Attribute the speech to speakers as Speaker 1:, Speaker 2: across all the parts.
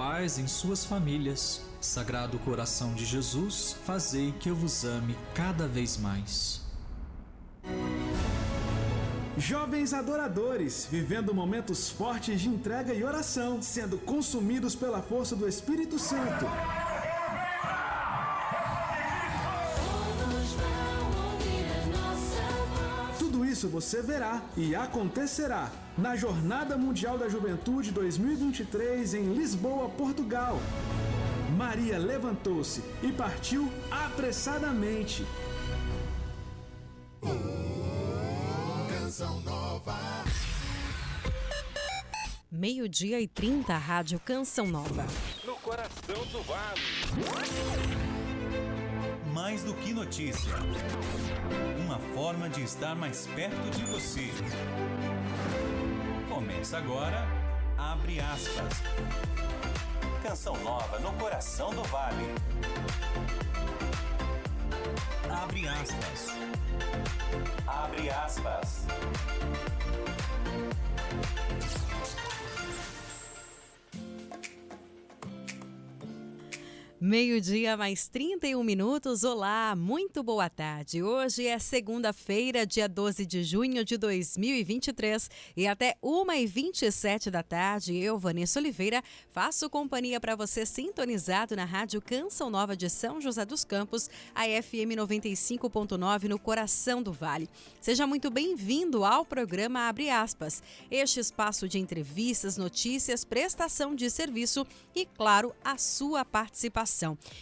Speaker 1: paz em suas famílias. Sagrado Coração de Jesus, fazei que eu vos ame cada vez mais.
Speaker 2: Jovens adoradores, vivendo momentos fortes de entrega e oração, sendo consumidos pela força do Espírito Santo. Tudo isso você verá e acontecerá na Jornada Mundial da Juventude 2023 em Lisboa, Portugal. Maria levantou-se e partiu apressadamente.
Speaker 3: Canção Nova.
Speaker 4: 12:30, Rádio Canção Nova.
Speaker 5: No coração do vale.
Speaker 6: Mais do que notícia. Uma forma de estar mais perto de você. Começa agora, Abre Aspas. Canção Nova no coração do vale. Abre aspas. Abre aspas.
Speaker 4: Meio-dia mais 31 minutos. Olá, muito boa tarde. Hoje é segunda-feira, dia 12 de junho de 2023 e até 1h27 da tarde, eu, Vanessa Oliveira, faço companhia para você sintonizado na Rádio Canção Nova de São José dos Campos, a FM 95.9 no coração do Vale. Seja muito bem-vindo ao programa Abre Aspas, este espaço de entrevistas, notícias, prestação de serviço e, claro, a sua participação.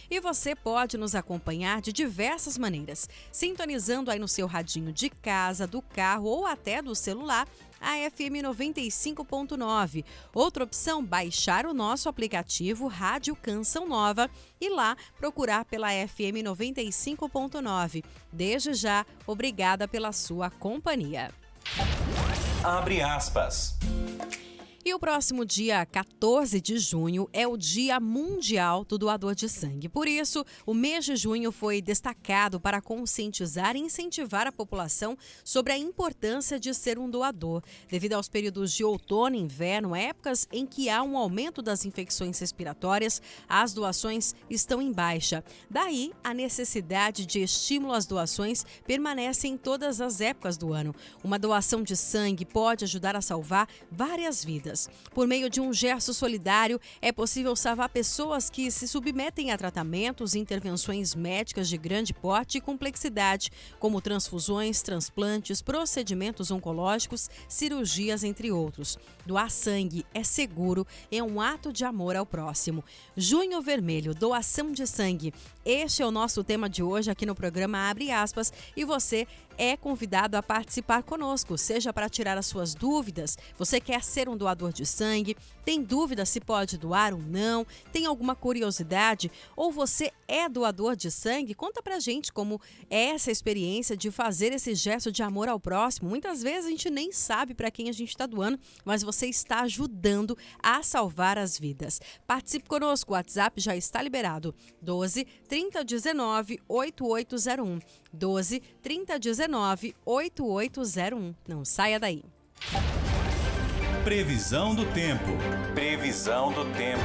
Speaker 4: E você pode nos acompanhar de diversas maneiras, sintonizando aí no seu radinho de casa, do carro ou até do celular, a FM 95.9. Outra opção, baixar o nosso aplicativo Rádio Canção Nova e lá procurar pela FM 95.9. Desde já, obrigada pela sua companhia.
Speaker 6: Abre aspas.
Speaker 4: E o próximo dia 14 de junho é o Dia Mundial do Doador de Sangue. Por isso, o mês de junho foi destacado para conscientizar e incentivar a população sobre a importância de ser um doador. Devido aos períodos de outono e inverno, épocas em que há um aumento das infecções respiratórias, as doações estão em baixa. Daí, a necessidade de estímulo às doações permanece em todas as épocas do ano. Uma doação de sangue pode ajudar a salvar várias vidas. Por meio de um gesto solidário, é possível salvar pessoas que se submetem a tratamentos e intervenções médicas de grande porte e complexidade, como transfusões, transplantes, procedimentos oncológicos, cirurgias, entre outros. Doar sangue é seguro, é um ato de amor ao próximo. Junho Vermelho, doação de sangue. Este é o nosso tema de hoje aqui no programa Abre Aspas e você é convidado a participar conosco, seja para tirar as suas dúvidas, você quer ser um doador de sangue, tem dúvida se pode doar ou não, tem alguma curiosidade ou você é doador de sangue? Conta pra gente como é essa experiência de fazer esse gesto de amor ao próximo. Muitas vezes a gente nem sabe para quem a gente está doando, mas você está ajudando a salvar as vidas. Participe conosco, o WhatsApp já está liberado, 12 3019 8801, 12 3019 8801. Não saia daí.
Speaker 6: Previsão do tempo. Previsão do tempo.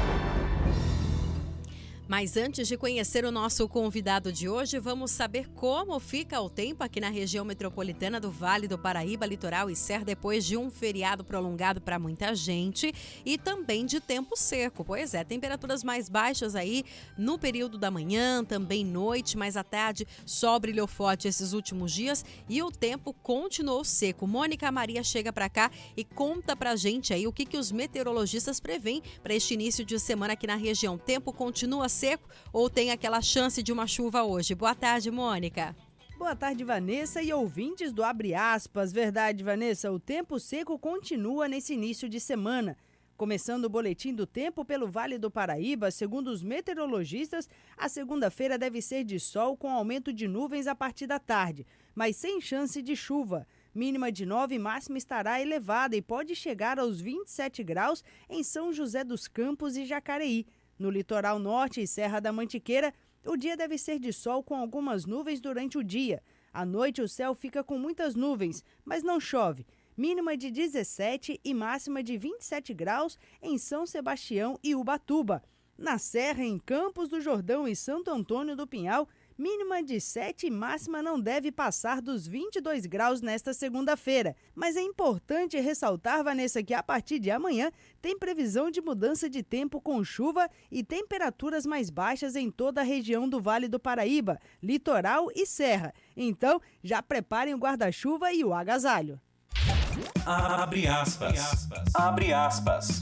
Speaker 4: Mas antes de conhecer o nosso convidado de hoje, vamos saber como fica o tempo aqui na região metropolitana do Vale do Paraíba, Litoral e Serra, depois de um feriado prolongado para muita gente e também de tempo seco. Pois é, temperaturas mais baixas aí no período da manhã, também noite, mas à tarde sol brilhou forte esses últimos dias e o tempo continuou seco. Mônica Maria chega para cá e conta pra gente aí o que os meteorologistas prevêem para este início de semana aqui na região. O tempo continua seco ou tem aquela chance de uma chuva hoje? Boa tarde, Mônica.
Speaker 7: Boa tarde, Vanessa e ouvintes do Abre Aspas. Verdade, Vanessa, o tempo seco continua nesse início de semana. Começando o boletim do tempo pelo Vale do Paraíba, segundo os meteorologistas, a segunda-feira deve ser de sol com aumento de nuvens a partir da tarde, mas sem chance de chuva. Mínima de 9, máxima estará elevada e pode chegar aos 27 graus em São José dos Campos e Jacareí. No litoral norte e Serra da Mantiqueira, o dia deve ser de sol com algumas nuvens durante o dia. À noite, o céu fica com muitas nuvens, mas não chove. mínima de 17 e máxima de 27 graus em São Sebastião e Ubatuba. Na Serra, em Campos do Jordão e Santo Antônio do Pinhal, mínima de 7 e máxima não deve passar dos 22 graus nesta segunda-feira. Mas é importante ressaltar, Vanessa, que a partir de amanhã tem previsão de mudança de tempo com chuva e temperaturas mais baixas em toda a região do Vale do Paraíba, litoral e serra. Então, já preparem o guarda-chuva e o agasalho.
Speaker 6: Abre aspas. Abre aspas.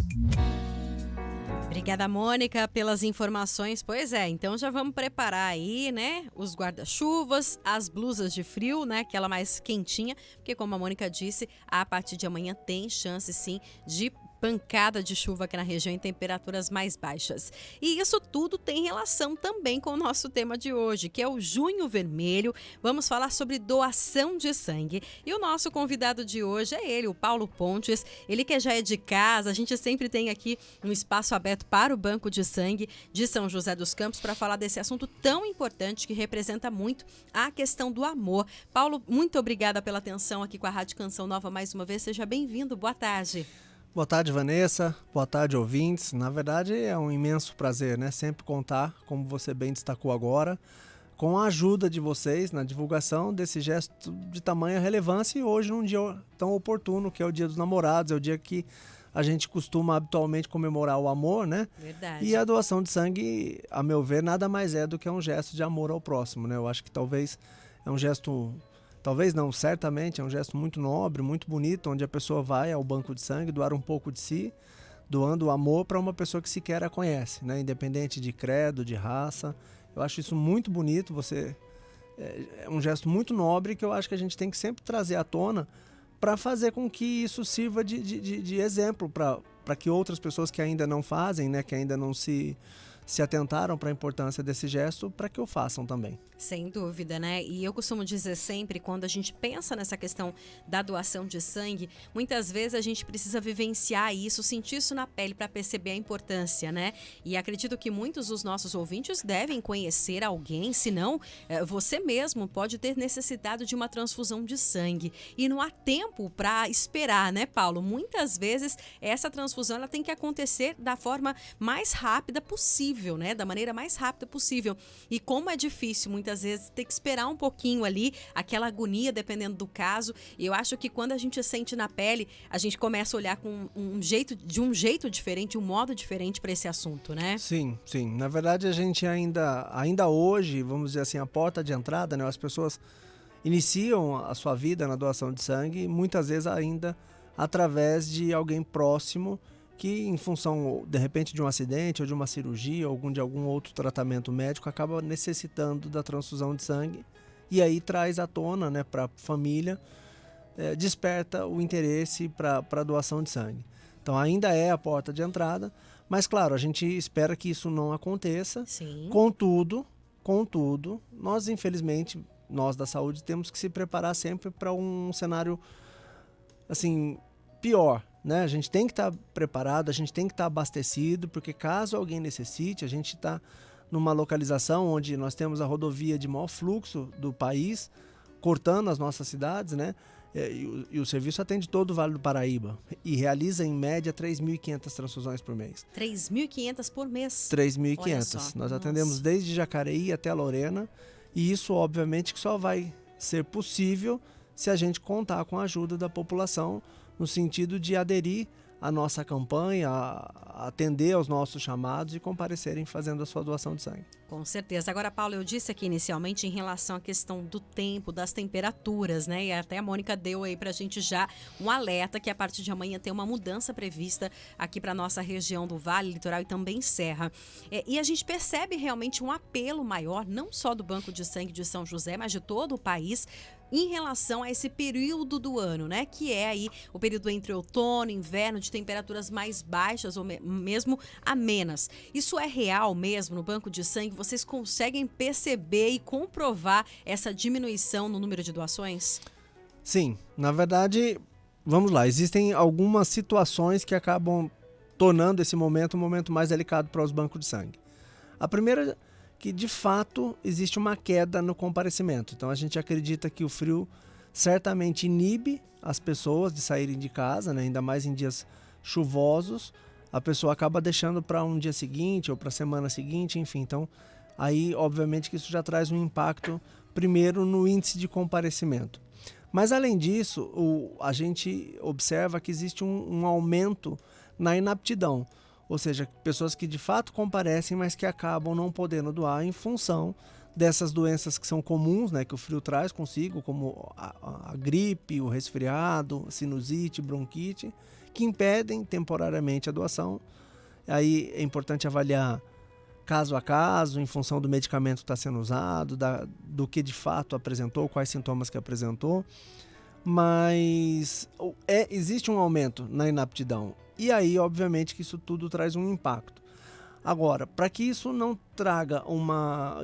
Speaker 4: Obrigada, Mônica, pelas informações. Pois é, então já vamos preparar aí, né, os guarda-chuvas, as blusas de frio, né, aquela mais quentinha, porque como a Mônica disse, a partir de amanhã tem chance sim de pancada de chuva aqui na região em temperaturas mais baixas. E isso tudo tem relação também com o nosso tema de hoje, que é o Junho Vermelho. Vamos falar sobre doação de sangue. E o nosso convidado de hoje é ele, o Paulo Pontes. Ele que já é de casa, a gente sempre tem aqui um espaço aberto para o Banco de Sangue de São José dos Campos para falar desse assunto tão importante que representa muito a questão do amor. Paulo, muito obrigada pela atenção aqui com a Rádio Canção Nova mais uma vez. Seja bem-vindo. Boa tarde.
Speaker 3: Boa tarde, Vanessa. Boa tarde, ouvintes. Na verdade, é um imenso prazer, né? Sempre contar, como você bem destacou agora, com a ajuda de vocês na divulgação desse gesto de tamanha relevância e hoje num dia tão oportuno, que é o Dia dos Namorados, é o dia que a gente costuma habitualmente comemorar o amor, né?
Speaker 4: Verdade.
Speaker 3: E a doação de sangue, a meu ver, nada mais é do que um gesto de amor ao próximo, né? Eu acho que talvez é um gesto... Talvez não, certamente é um gesto muito nobre, muito bonito, onde a pessoa vai ao banco de sangue doar um pouco de si, doando o amor para uma pessoa que sequer a conhece, né? Independente de credo, de raça. Eu acho isso muito bonito, é um gesto muito nobre que eu acho que a gente tem que sempre trazer à tona para fazer com que isso sirva de exemplo para que outras pessoas que ainda não fazem, né? Que ainda não se atentaram para a importância desse gesto, para que o façam também.
Speaker 4: Sem dúvida, né? E eu costumo dizer sempre, quando a gente pensa nessa questão da doação de sangue, muitas vezes a gente precisa vivenciar isso, sentir isso na pele para perceber a importância, né? E acredito que muitos dos nossos ouvintes devem conhecer alguém, senão você mesmo pode ter necessidade de uma transfusão de sangue. E não há tempo para esperar, né, Paulo? Muitas vezes essa transfusão ela tem que acontecer da forma mais rápida possível, né? Da maneira mais rápida possível. E como é difícil, muitas vezes, ter que esperar um pouquinho ali, aquela agonia, dependendo do caso. E eu acho que quando a gente sente na pele, a gente começa a olhar com um jeito diferente, um modo diferente para esse assunto, né?
Speaker 3: Sim, sim. Na verdade, a gente ainda hoje, vamos dizer assim, a porta de entrada, né? As pessoas iniciam a sua vida na doação de sangue, muitas vezes ainda através de alguém próximo que, em função, de repente, de um acidente ou de uma cirurgia ou de algum outro tratamento médico, acaba necessitando da transfusão de sangue e aí traz à tona, né, para a família, desperta o interesse para a doação de sangue. Então, ainda é a porta de entrada, mas, claro, a gente espera que isso não aconteça.
Speaker 4: Sim.
Speaker 3: Contudo, nós, infelizmente, nós da saúde, temos que se preparar sempre para um cenário, assim, pior, né? A gente tem que estar preparado, a gente tem que estar abastecido, porque caso alguém necessite, a gente está numa localização onde nós temos a rodovia de maior fluxo do país, cortando as nossas cidades, né? E o serviço atende todo o Vale do Paraíba e realiza, em média, 3.500 transfusões por mês.
Speaker 4: 3.500 por mês?
Speaker 3: 3.500. Nós atendemos desde Jacareí até Lorena, e isso, obviamente, que só vai ser possível se a gente contar com a ajuda da população, no sentido de aderir à nossa campanha, a atender aos nossos chamados e comparecerem fazendo a sua doação de sangue.
Speaker 4: Com certeza. Agora, Paulo, eu disse aqui inicialmente em relação à questão do tempo, das temperaturas, né? E até a Mônica deu aí pra gente já um alerta que a partir de amanhã tem uma mudança prevista aqui para nossa região do Vale, Litoral e também Serra. E a gente percebe realmente um apelo maior, não só do Banco de Sangue de São José, mas de todo o país, em relação a esse período do ano, né? Que é aí o período entre outono e inverno, de temperaturas mais baixas ou mesmo amenas. Isso é real mesmo no Banco de Sangue? Vocês conseguem perceber e comprovar essa diminuição no número de doações?
Speaker 3: Sim, na verdade, vamos lá, existem algumas situações que acabam tornando esse momento um momento mais delicado para os bancos de sangue. A primeira, que de fato existe uma queda no comparecimento. Então a gente acredita que o frio certamente inibe as pessoas de saírem de casa, né? Ainda mais em dias chuvosos, a pessoa acaba deixando para um dia seguinte ou para a semana seguinte, enfim. Então, aí, obviamente, que isso já traz um impacto, primeiro, no índice de comparecimento. Mas, além disso, a gente observa que existe um aumento na inaptidão, ou seja, pessoas que de fato comparecem, mas que acabam não podendo doar em função dessas doenças que são comuns, né, que o frio traz consigo, como a gripe, o resfriado, sinusite, bronquite, que impedem temporariamente a doação. Aí é importante avaliar caso a caso, em função do medicamento que está sendo usado, do que de fato apresentou, quais sintomas que apresentou. Mas existe um aumento na inaptidão. E aí, obviamente, que isso tudo traz um impacto. Agora, para que isso não traga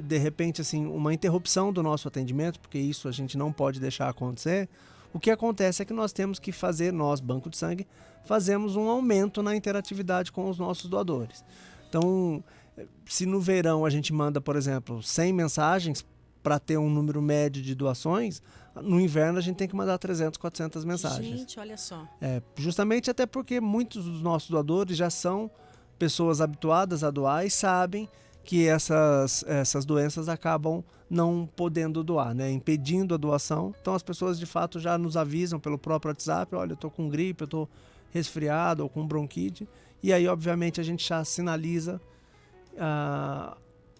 Speaker 3: de repente, assim, uma interrupção do nosso atendimento, porque isso a gente não pode deixar acontecer, o que acontece é que nós temos que fazer, nós, Banco de Sangue, fazemos um aumento na interatividade com os nossos doadores. Então, se no verão a gente manda, por exemplo, 100 mensagens para ter um número médio de doações, no inverno a gente tem que mandar 300, 400 mensagens.
Speaker 4: Gente, olha só.
Speaker 3: Justamente até porque muitos dos nossos doadores já são pessoas habituadas a doar e sabem que essas doenças acabam não podendo doar, né? Impedindo a doação. Então as pessoas de fato já nos avisam pelo próprio WhatsApp, olha, eu estou com gripe, eu estou resfriado ou com bronquite. E aí, obviamente, a gente já sinaliza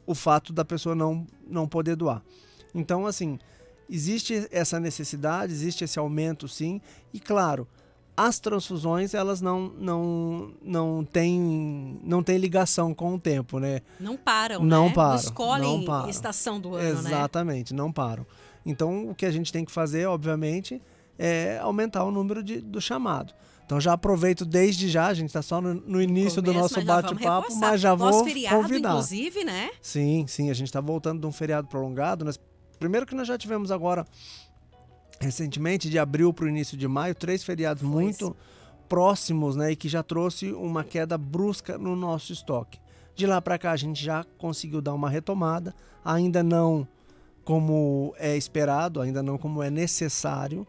Speaker 3: o fato da pessoa não poder doar. Então, assim, existe essa necessidade, existe esse aumento, sim. E, claro, as transfusões, elas não têm ligação com o tempo, né?
Speaker 4: Não param,
Speaker 3: não
Speaker 4: né?
Speaker 3: Param,
Speaker 4: não escolhem
Speaker 3: não param.
Speaker 4: estação do ano,
Speaker 3: Exatamente, não param. Então, o que a gente tem que fazer, obviamente, é aumentar o número do chamado. Então, já aproveito desde já, a gente está só no início do nosso bate-papo, mas já vou convidar.
Speaker 4: Inclusive, né?
Speaker 3: Sim, a gente está voltando de um feriado prolongado. Primeiro que nós já tivemos agora, recentemente, de abril para o início de maio, 3 feriados muito próximos, né? E que já trouxe uma queda brusca no nosso estoque. De lá para cá, a gente já conseguiu dar uma retomada, ainda não como é esperado, ainda não como é necessário,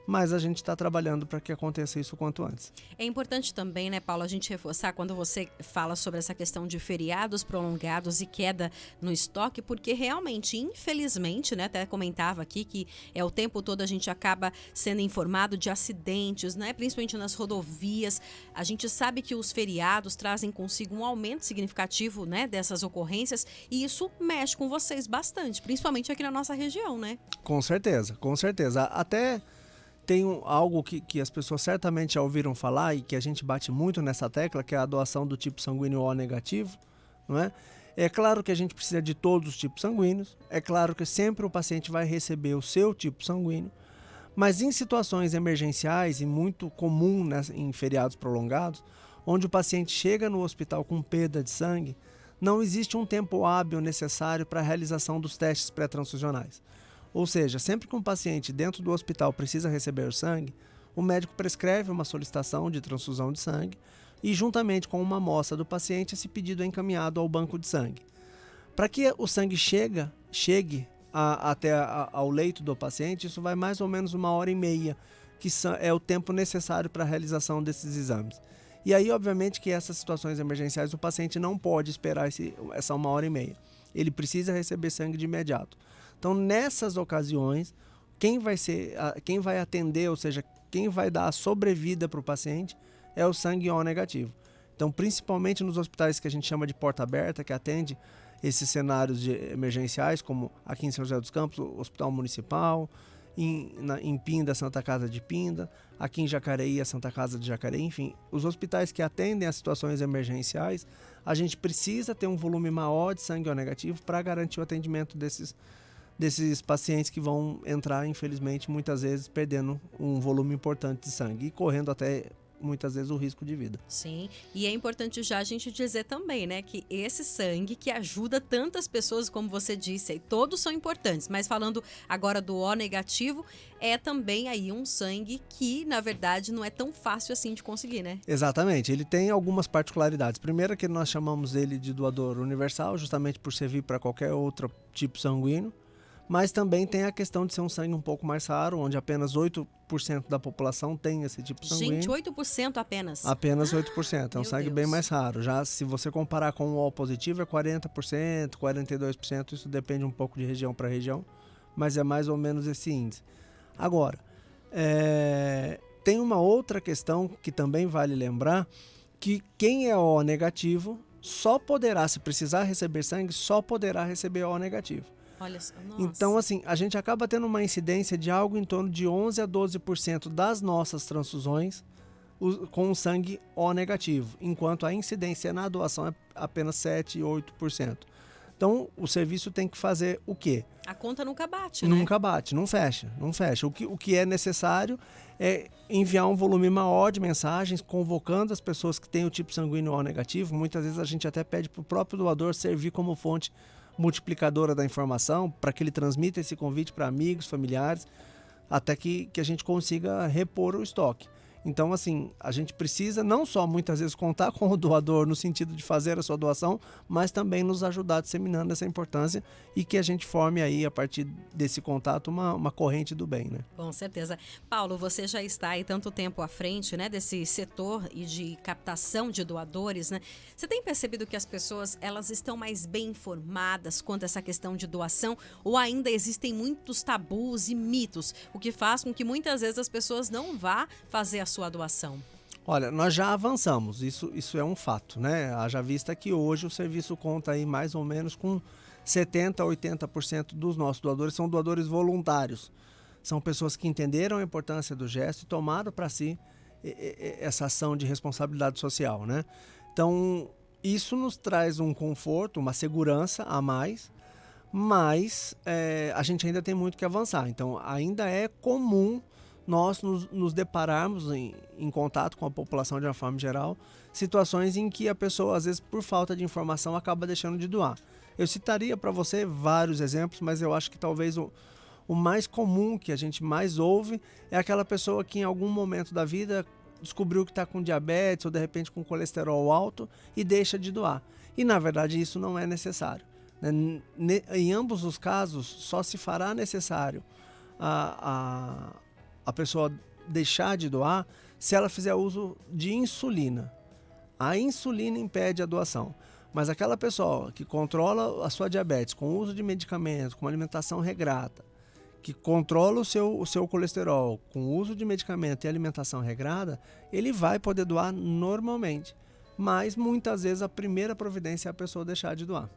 Speaker 3: mas a gente está trabalhando para que aconteça isso o quanto antes.
Speaker 4: É importante também, né, Paulo, a gente reforçar quando você fala sobre essa questão de feriados prolongados e queda no estoque, porque realmente, infelizmente, né, até comentava aqui que o tempo todo a gente acaba sendo informado de acidentes, né, principalmente nas rodovias. A gente sabe que os feriados trazem consigo um aumento significativo, né, dessas ocorrências, e isso mexe com vocês bastante, principalmente aqui na nossa região, né?
Speaker 3: Com certeza, com certeza. Até tem algo que as pessoas certamente já ouviram falar e que a gente bate muito nessa tecla, que é a doação do tipo sanguíneo O negativo, não é? É claro que a gente precisa de todos os tipos sanguíneos, é claro que sempre o paciente vai receber o seu tipo sanguíneo, mas em situações emergenciais e muito comum, né, em feriados prolongados, onde o paciente chega no hospital com perda de sangue, não existe um tempo hábil necessário para a realização dos testes pré-transfusionais. Ou seja, sempre que um paciente dentro do hospital precisa receber o sangue, o médico prescreve uma solicitação de transfusão de sangue e, juntamente com uma amostra do paciente, esse pedido é encaminhado ao banco de sangue. Para que o sangue chegue até ao leito do paciente, isso vai mais ou menos 1h30, que é o tempo necessário para a realização desses exames. E aí, obviamente, que essas situações emergenciais, o paciente não pode esperar essa 1h30. Ele precisa receber sangue de imediato. Então, nessas ocasiões, quem vai atender, ou seja, quem vai dar a sobrevida para o paciente é o sangue O negativo. Então, principalmente nos hospitais que a gente chama de porta aberta, que atende esses cenários emergenciais, como aqui em São José dos Campos, o Hospital Municipal, em Pinda, Santa Casa de Pinda, aqui em Jacareí, a Santa Casa de Jacareí, enfim, os hospitais que atendem as situações emergenciais, a gente precisa ter um volume maior de sangue O negativo para garantir o atendimento desses pacientes que vão entrar, infelizmente, muitas vezes perdendo um volume importante de sangue e correndo até, muitas vezes, o risco de vida.
Speaker 4: Sim, e é importante já a gente dizer também, né, que esse sangue que ajuda tantas pessoas, como você disse, todos são importantes, mas falando agora do O negativo, é também aí um sangue que, na verdade, não é tão fácil assim de conseguir, né?
Speaker 3: Exatamente, ele tem algumas particularidades. Primeiro que nós chamamos ele de doador universal, justamente por servir para qualquer outro tipo sanguíneo. mas também tem a questão de ser um sangue um pouco mais raro, onde apenas 8% da população tem esse tipo sanguíneo.
Speaker 4: Gente, 8% apenas?
Speaker 3: Apenas 8%, é um
Speaker 4: Meu
Speaker 3: sangue
Speaker 4: Deus.
Speaker 3: bem mais raro. Já se você comparar com o O positivo, é 40%, 42%, isso depende um pouco de região para região, mas é mais ou menos esse índice. Agora, tem uma outra questão que também vale lembrar, que quem é O negativo só poderá, se precisar receber sangue, só poderá receber O negativo.
Speaker 4: Olha só, nossa.
Speaker 3: Então, assim, a gente acaba tendo uma incidência de algo em torno de 11 a 12% das nossas transfusões com sangue O negativo, enquanto a incidência na doação é apenas 7 e 8%. Então, o serviço tem que fazer o quê?
Speaker 4: A conta nunca bate, né?
Speaker 3: Nunca bate, não fecha. O que é necessário é enviar um volume maior de mensagens, convocando as pessoas que têm o tipo sanguíneo O negativo. Muitas vezes a gente até pede para o próprio doador servir como fonte multiplicadora da informação, para que ele transmita esse convite para amigos, familiares, até que a gente consiga repor o estoque. Então, assim, a gente precisa não só muitas vezes contar com o doador no sentido de fazer a sua doação, mas também nos ajudar disseminando essa importância e que a gente forme aí, a partir desse contato, uma corrente do bem, né?
Speaker 4: Com certeza. Paulo, você já está aí tanto tempo à frente, né, desse setor e de captação de doadores, né? Você tem percebido que as pessoas, elas estão mais bem informadas quanto a essa questão de doação, ou ainda existem muitos tabus e mitos, o que faz com que muitas vezes as pessoas não vá fazer a sua doação?
Speaker 3: Olha, nós já avançamos, isso é um fato, né? Haja vista que hoje o serviço conta aí mais ou menos com 70% a 80% dos nossos doadores são doadores voluntários. São pessoas que entenderam a importância do gesto e tomaram para si essa ação de responsabilidade social, né? Então, isso nos traz um conforto, uma segurança a mais, mas a gente ainda tem muito que avançar. Então, ainda é comum nós nos depararmos em contato com a população de uma forma geral, situações em que a pessoa, às vezes, por falta de informação, acaba deixando de doar. Eu citaria para você vários exemplos, mas eu acho que talvez o mais comum, que a gente mais ouve, é aquela pessoa que em algum momento da vida descobriu que está com diabetes ou de repente com colesterol alto e deixa de doar. E na verdade isso não é necessário, né? Em ambos os casos só se fará necessário a pessoa deixar de doar se ela fizer uso de insulina. A insulina impede a doação, mas aquela pessoa que controla a sua diabetes com o uso de medicamentos, com uma alimentação regrada, que controla o seu colesterol com o uso de medicamento e alimentação regrada, ele vai poder doar normalmente, mas muitas vezes a primeira providência é a pessoa deixar de doar.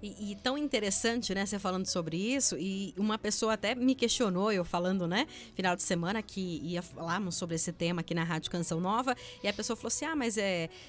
Speaker 4: E tão interessante, né, você falando sobre isso, e uma pessoa até me questionou, eu falando, né, final de semana, que ia falarmos sobre esse tema aqui na Rádio Canção Nova, e a pessoa falou assim, mas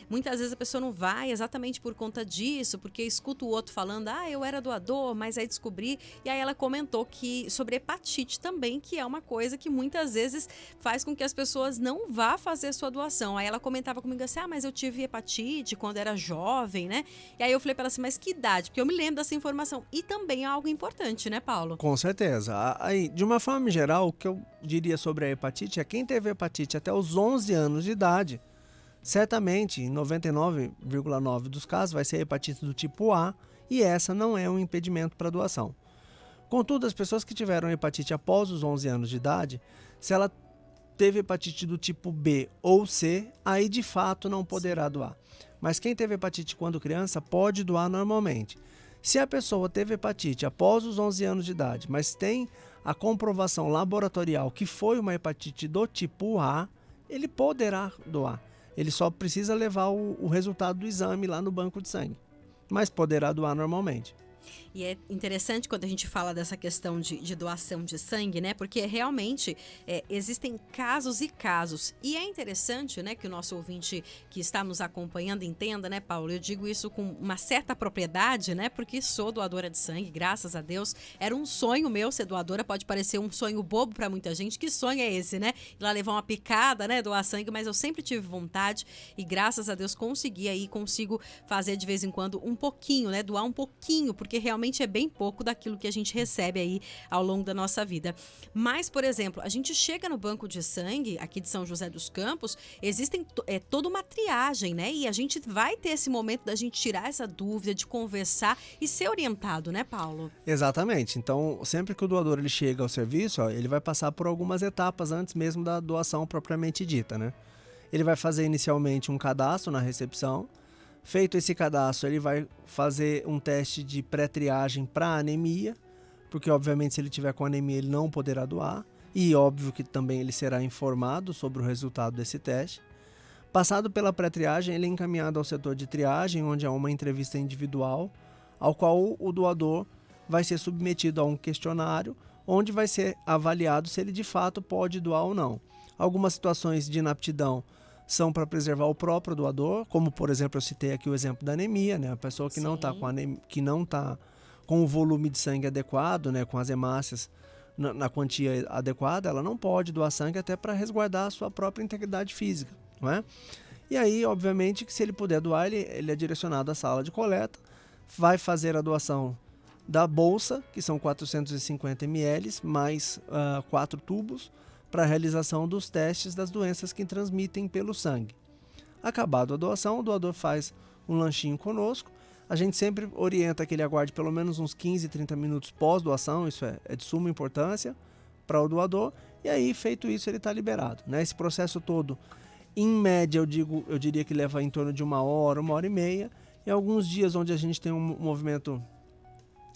Speaker 4: muitas vezes a pessoa não vai exatamente por conta disso, porque escuta o outro falando, eu era doador, mas aí descobri, e aí ela comentou que sobre hepatite também, que é uma coisa que muitas vezes faz com que as pessoas não vá fazer sua doação. Aí ela comentava comigo assim, mas eu tive hepatite quando era jovem, né, e aí eu falei para ela assim, mas que idade? Porque eu me lembro dessa informação. E também é algo importante, né, Paulo?
Speaker 3: Com certeza. Aí, de uma forma geral, o que eu diria sobre a hepatite é quem teve hepatite até os 11 anos de idade, certamente, em 99,9% dos casos, vai ser hepatite do tipo A, e essa não é um impedimento para doação. Contudo, as pessoas que tiveram hepatite após os 11 anos de idade, se ela teve hepatite do tipo B ou C, aí de fato não poderá doar. Mas quem teve hepatite quando criança pode doar normalmente. Se a pessoa teve hepatite após os 11 anos de idade, mas tem a comprovação laboratorial que foi uma hepatite do tipo A, ele poderá doar. Ele só precisa levar o resultado do exame lá no banco de sangue, mas poderá doar normalmente.
Speaker 4: E é interessante quando a gente fala dessa questão de doação de sangue, né? Porque realmente existem casos e casos. E é interessante, né, que o nosso ouvinte que está nos acompanhando entenda, né, Paulo? Eu digo isso com uma certa propriedade, né? Porque sou doadora de sangue, graças a Deus. Era um sonho meu ser doadora, pode parecer um sonho bobo para muita gente. Que sonho é esse, né? Ir lá levar uma picada, né, doar sangue, mas eu sempre tive vontade e graças a Deus consegui aí, consigo fazer de vez em quando um pouquinho, né? Doar um pouquinho, porque porque realmente é bem pouco daquilo que a gente recebe aí ao longo da nossa vida. Mas, por exemplo, a gente chega no banco de sangue aqui de São José dos Campos, existem toda uma triagem, né? E a gente vai ter esse momento da gente tirar essa dúvida, de conversar e ser orientado, né, Paulo?
Speaker 3: Exatamente. Então, sempre que o doador ele chega ao serviço, ó, ele vai passar por algumas etapas antes mesmo da doação propriamente dita, né? Ele vai fazer inicialmente um cadastro na recepção. Feito esse cadastro, ele vai fazer um teste de pré-triagem para anemia, porque obviamente se ele tiver com anemia ele não poderá doar, e óbvio que também ele será informado sobre o resultado desse teste. Passado pela pré-triagem, ele é encaminhado ao setor de triagem, onde há uma entrevista individual, ao qual o doador vai ser submetido a um questionário, onde vai ser avaliado se ele de fato pode doar ou não. Algumas situações de inaptidão são para preservar o próprio doador, como por exemplo eu citei aqui o exemplo da anemia, né? A pessoa que não está com o volume de sangue adequado, né? Com as hemácias na quantia adequada, ela não pode doar sangue até para resguardar a sua própria integridade física, não é? E aí, obviamente, que se ele puder doar, ele é direcionado à sala de coleta, vai fazer a doação da bolsa, que são 450 ml, mais 4 tubos, para a realização dos testes das doenças que transmitem pelo sangue. Acabado a doação, o doador faz um lanchinho conosco. A gente sempre orienta que ele aguarde pelo menos uns 15, 30 minutos pós-doação, isso é de suma importância para o doador, e aí, feito isso, ele está liberado, né? Esse processo todo, em média, eu diria que leva em torno de 1 hora e meia, e alguns dias onde a gente tem um movimento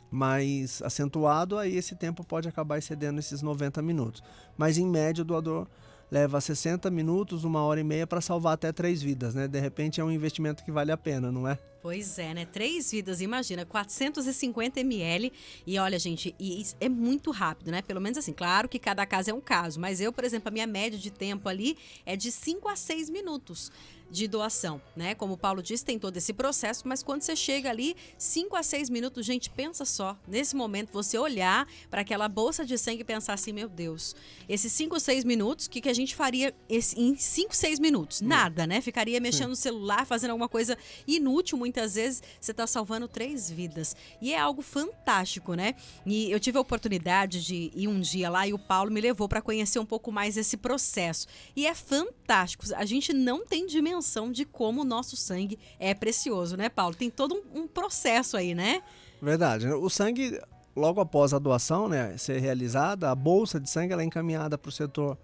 Speaker 3: mais acentuado, aí esse tempo pode acabar excedendo esses 90 minutos. Mas em média o doador leva 60 minutos, 1 hora e meia para salvar até 3 vidas, né? De repente é um investimento que vale a pena, não é?
Speaker 4: Pois é, né? 3 vidas, imagina, 450 ml. E olha, gente, é muito rápido, né? Pelo menos assim, claro que cada caso é um caso, mas eu, por exemplo, a minha média de tempo ali é de 5 a 6 minutos de doação, né? Como o Paulo disse, tem todo esse processo, mas quando você chega ali, 5 a 6 minutos, gente, pensa só, nesse momento você olhar para aquela bolsa de sangue e pensar assim, meu Deus, esses 5 ou 6 minutos, o que a gente faria em 5, 6 minutos? Nada, né? Ficaria mexendo no celular, fazendo alguma coisa inútil, muitas vezes você está salvando 3 vidas. E é algo fantástico, né? E eu tive a oportunidade de ir um dia lá e o Paulo me levou para conhecer um pouco mais esse processo. E é fantástico, a gente não tem dimensão de como o nosso sangue é precioso, né, Paulo? Tem todo um processo aí, né?
Speaker 3: Verdade. O sangue, logo após a doação, né, ser realizada, a bolsa de sangue ela é encaminhada para o setor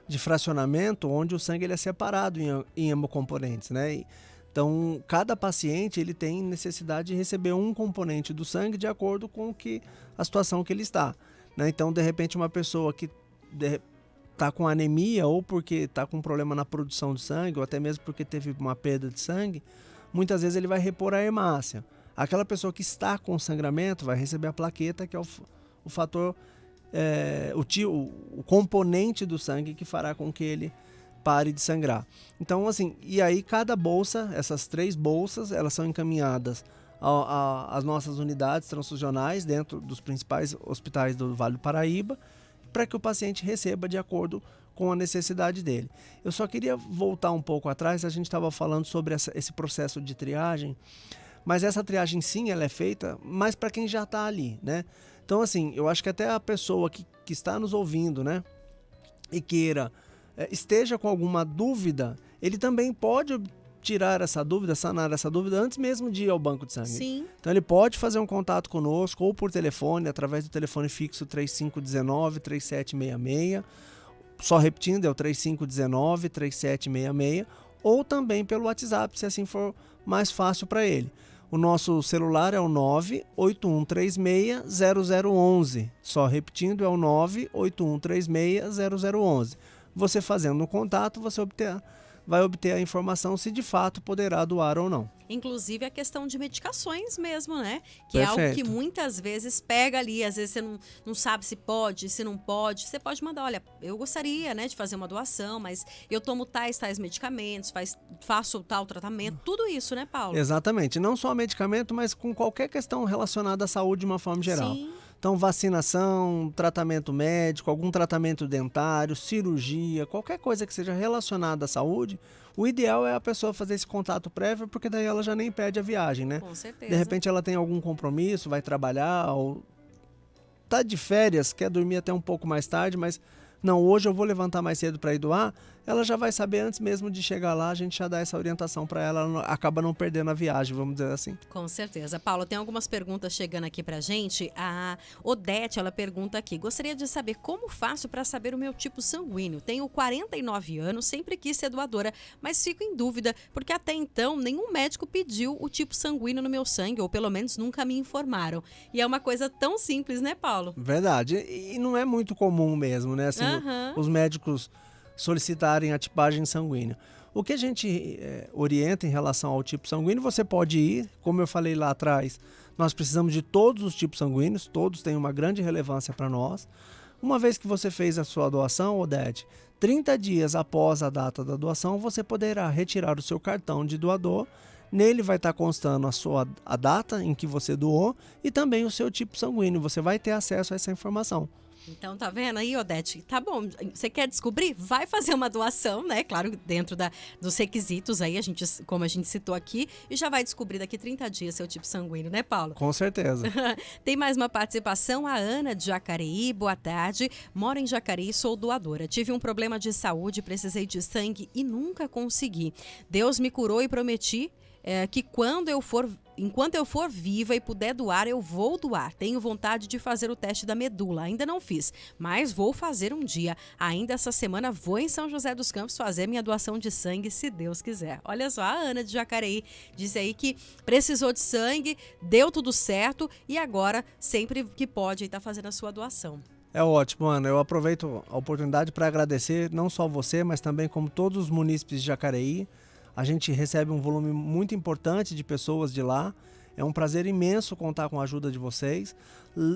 Speaker 3: de fracionamento, onde o sangue ele é separado em hemocomponentes, né? Então, cada paciente ele tem necessidade de receber um componente do sangue de acordo com a situação que ele está, né? Então, de repente, uma pessoa que está com anemia ou porque está com problema na produção de sangue ou até mesmo porque teve uma perda de sangue, muitas vezes ele vai repor a hemácia. Aquela pessoa que está com sangramento vai receber a plaqueta, que é o fator, o componente do sangue que fará com que ele pare de sangrar. Então, assim, e aí cada bolsa, essas 3 bolsas, elas são encaminhadas às nossas unidades transfusionais dentro dos principais hospitais do Vale do Paraíba, para que o paciente receba de acordo com a necessidade dele. Eu só queria voltar um pouco atrás, a gente estava falando sobre esse processo de triagem, mas essa triagem sim, ela é feita, mas para quem já está ali, né? Então assim, eu acho que até a pessoa que está nos ouvindo, né, e esteja com alguma dúvida, ele também pode tirar essa dúvida, sanar essa dúvida antes mesmo de ir ao banco de sangue.
Speaker 4: Sim.
Speaker 3: Então ele pode fazer um contato conosco ou por telefone, através do telefone fixo 3519-3766, só repetindo, é o 3519-3766, ou também pelo WhatsApp, se assim for mais fácil para ele. O nosso celular é o 981360011, só repetindo, é o 981360011. Você fazendo um contato, você vai obter a informação se de fato poderá doar ou não.
Speaker 4: Inclusive a questão de medicações mesmo, né? Que
Speaker 3: Perfeito.
Speaker 4: é algo que muitas vezes pega ali, às vezes você não sabe se pode, se não pode. Você pode mandar, olha, eu gostaria, né, de fazer uma doação, mas eu tomo tais medicamentos, faço tal tratamento, tudo isso, né, Paulo?
Speaker 3: Exatamente, não só medicamento, mas com qualquer questão relacionada à saúde de uma forma geral.
Speaker 4: Sim.
Speaker 3: Então, vacinação, tratamento médico, algum tratamento dentário, cirurgia, qualquer coisa que seja relacionada à saúde, o ideal é a pessoa fazer esse contato prévio, porque daí ela já nem pede a viagem, né?
Speaker 4: Com certeza.
Speaker 3: De repente ela tem algum compromisso, vai trabalhar, ou tá de férias, quer dormir até um pouco mais tarde, mas não, hoje eu vou levantar mais cedo para ir doar, ela já vai saber antes mesmo de chegar lá, a gente já dá essa orientação para ela acaba não perdendo a viagem, vamos dizer assim.
Speaker 4: Com certeza. Paulo, tem algumas perguntas chegando aqui pra gente. A Odete, ela pergunta aqui: gostaria de saber como faço para saber o meu tipo sanguíneo. Tenho 49 anos, sempre quis ser doadora, mas fico em dúvida, porque até então nenhum médico pediu o tipo sanguíneo no meu sangue, ou pelo menos nunca me informaram. E é uma coisa tão simples, né, Paulo?
Speaker 3: Verdade. E não é muito comum mesmo, né? Assim, os médicos solicitarem a tipagem sanguínea. O que a gente orienta em relação ao tipo sanguíneo, você pode ir, como eu falei lá atrás, nós precisamos de todos os tipos sanguíneos, todos têm uma grande relevância para nós. Uma vez que você fez a sua doação, Odete, 30 dias após a data da doação, você poderá retirar o seu cartão de doador. Nele vai estar constando a data em que você doou e também o seu tipo sanguíneo. Você vai ter acesso a essa informação.
Speaker 4: Então, tá vendo aí, Odete? Tá bom, você quer descobrir? Vai fazer uma doação, né? Claro, dentro dos requisitos aí, como a gente citou aqui, e já vai descobrir daqui 30 dias seu tipo sanguíneo, né, Paulo?
Speaker 3: Com certeza.
Speaker 4: Tem mais uma participação, a Ana de Jacareí. Boa tarde, moro em Jacareí, sou doadora. Tive um problema de saúde, precisei de sangue e nunca consegui. Deus me curou e prometi que enquanto eu for viva e puder doar, eu vou doar. Tenho vontade de fazer o teste da medula. Ainda não fiz, mas vou fazer um dia. Ainda essa semana vou em São José dos Campos fazer minha doação de sangue, se Deus quiser. Olha só, a Ana de Jacareí disse aí que precisou de sangue, deu tudo certo e agora, sempre que pode, está fazendo a sua doação.
Speaker 3: É ótimo, Ana. Eu aproveito a oportunidade para agradecer não só você, mas também como todos os munícipes de Jacareí. A gente recebe um volume muito importante de pessoas de lá. É um prazer imenso contar com a ajuda de vocês.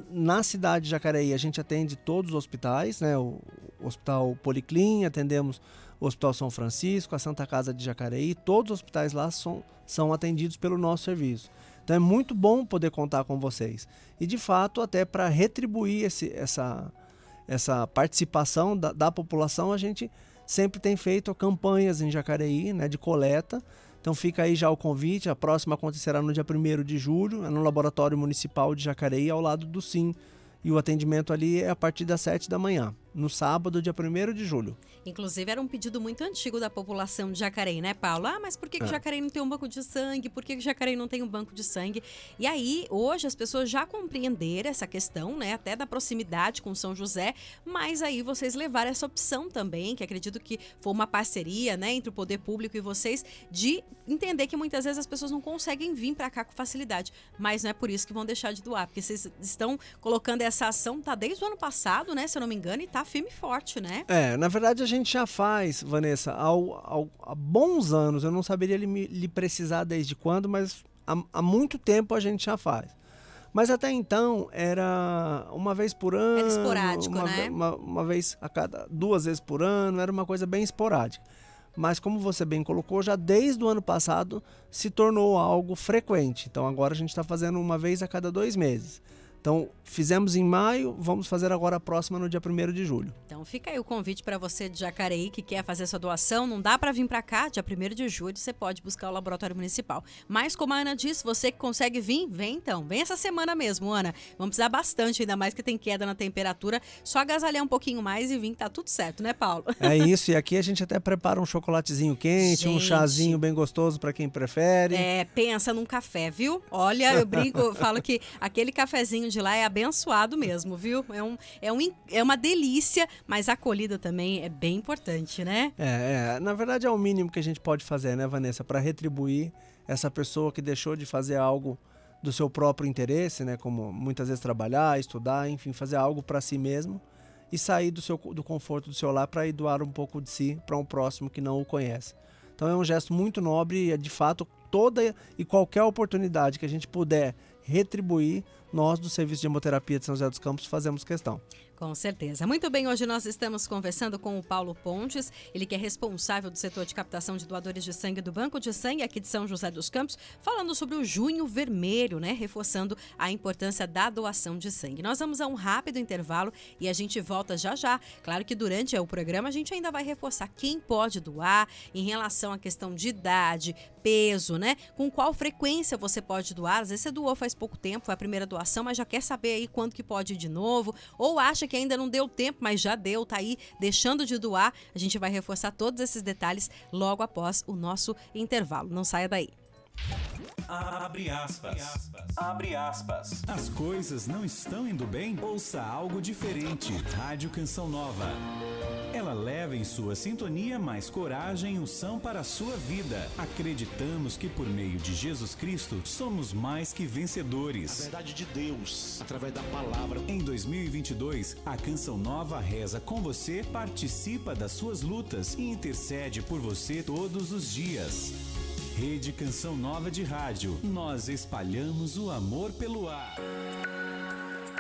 Speaker 3: Na cidade de Jacareí, a gente atende todos os hospitais, né? O Hospital Policlin, atendemos o Hospital São Francisco, a Santa Casa de Jacareí. Todos os hospitais lá são atendidos pelo nosso serviço. Então é muito bom poder contar com vocês. E de fato, até para retribuir essa participação da população, a gente sempre tem feito campanhas em Jacareí, né, de coleta. Então fica aí já o convite. A próxima acontecerá no dia 1º de julho, no Laboratório Municipal de Jacareí, ao lado do SIM. E o atendimento ali é a partir das 7 da manhã, no sábado, dia 1º de julho.
Speaker 4: Inclusive, era um pedido muito antigo da população de Jacareí, né, Paulo? Mas por que Jacareí não tem um banco de sangue? Por que Jacareí não tem um banco de sangue? E aí, hoje, as pessoas já compreenderam essa questão, né, até da proximidade com São José, mas aí vocês levaram essa opção também, que acredito que foi uma parceria, né, entre o poder público e vocês, de entender que muitas vezes as pessoas não conseguem vir para cá com facilidade, mas não é por isso que vão deixar de doar, porque vocês estão colocando essa ação, tá desde o ano passado, né, se eu não me engano, e tá firme e forte, né?
Speaker 3: Na verdade a gente já faz, Vanessa, há bons anos, eu não saberia lhe precisar desde quando, mas há muito tempo a gente já faz. Mas até então era uma vez por ano.
Speaker 4: Era esporádico, né?
Speaker 3: Uma vez a cada 2 vezes por ano, era uma coisa bem esporádica. Mas como você bem colocou, já desde o ano passado se tornou algo frequente. Então agora a gente está fazendo uma vez a cada 2 meses. Então, fizemos em maio, vamos fazer agora a próxima no dia 1º de julho.
Speaker 4: Então, fica aí o convite para você de Jacareí que quer fazer sua doação. Não dá para vir para cá, dia 1º de julho, você pode buscar o Laboratório Municipal. Mas, como a Ana disse, você que consegue vir, vem então. Vem essa semana mesmo, Ana. Vamos precisar bastante, ainda mais que tem queda na temperatura. Só agasalhar um pouquinho mais e vir, tá tudo certo, né, Paulo?
Speaker 3: É isso, e aqui a gente até prepara um chocolatezinho quente, um chazinho bem gostoso para quem prefere.
Speaker 4: Pensa num café, viu? Olha, eu brinco, eu falo que aquele cafezinho de lá é abençoado mesmo, viu? É uma delícia, mas a acolhida também é bem importante, né?
Speaker 3: Na verdade é o mínimo que a gente pode fazer, né, Vanessa? Para retribuir essa pessoa que deixou de fazer algo do seu próprio interesse, né? Como muitas vezes trabalhar, estudar, enfim, fazer algo para si mesmo e sair do conforto do seu lar para ir doar um pouco de si para um próximo que não o conhece. Então é um gesto muito nobre e, de fato, toda e qualquer oportunidade que a gente puder retribuir, nós do Serviço de Hemoterapia de São José dos Campos fazemos questão.
Speaker 4: Com certeza. Muito bem, hoje nós estamos conversando com o Paulo Pontes, ele que é responsável do setor de captação de doadores de sangue do Banco de Sangue aqui de São José dos Campos, falando sobre o Junho Vermelho, né? Reforçando a importância da doação de sangue. Nós vamos a um rápido intervalo e a gente volta já já. Claro que durante o programa a gente ainda vai reforçar quem pode doar em relação à questão de idade, peso, né? Com qual frequência você pode doar. Às vezes você doou faz pouco tempo, foi a primeira doação, mas já quer saber aí quando que pode ir de novo, ou acha que ainda não deu tempo, mas já deu, tá aí deixando de doar. A gente vai reforçar todos esses detalhes logo após o nosso intervalo. Não saia daí.
Speaker 6: Abre aspas. Abre aspas.
Speaker 8: As coisas não estão indo bem? Ouça algo diferente. Rádio Canção Nova. Ela leva em sua sintonia mais coragem e unção para a sua vida. Acreditamos que por meio de Jesus Cristo somos mais que vencedores.
Speaker 9: A verdade de Deus, através da palavra.
Speaker 8: Em 2022, a Canção Nova reza com você, participa das suas lutas e intercede por você todos os dias. Rede Canção Nova de Rádio. Nós espalhamos o amor pelo ar.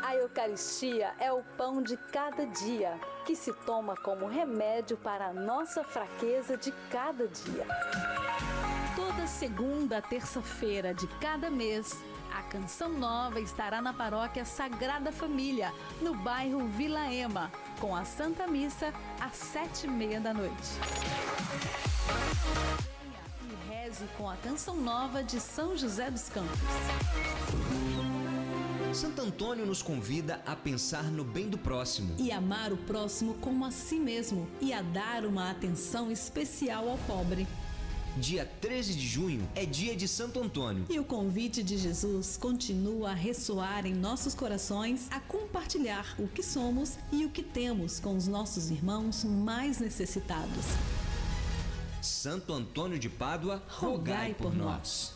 Speaker 10: A Eucaristia é o pão de cada dia, que se toma como remédio para a nossa fraqueza de cada dia. Toda segunda, terça-feira de cada mês, a Canção Nova estará na paróquia Sagrada Família, no bairro Vila Ema, com a Santa Missa às 7h30 da noite. E reze com a Canção Nova de São José dos Campos.
Speaker 11: Santo Antônio nos convida a pensar no bem do próximo.
Speaker 12: E amar o próximo como a si mesmo. E a dar uma atenção especial ao pobre.
Speaker 11: Dia 13 de junho é dia de Santo Antônio.
Speaker 12: E o convite de Jesus continua a ressoar em nossos corações, a compartilhar o que somos e o que temos com os nossos irmãos mais necessitados.
Speaker 11: Santo Antônio de Pádua, rogai por nós.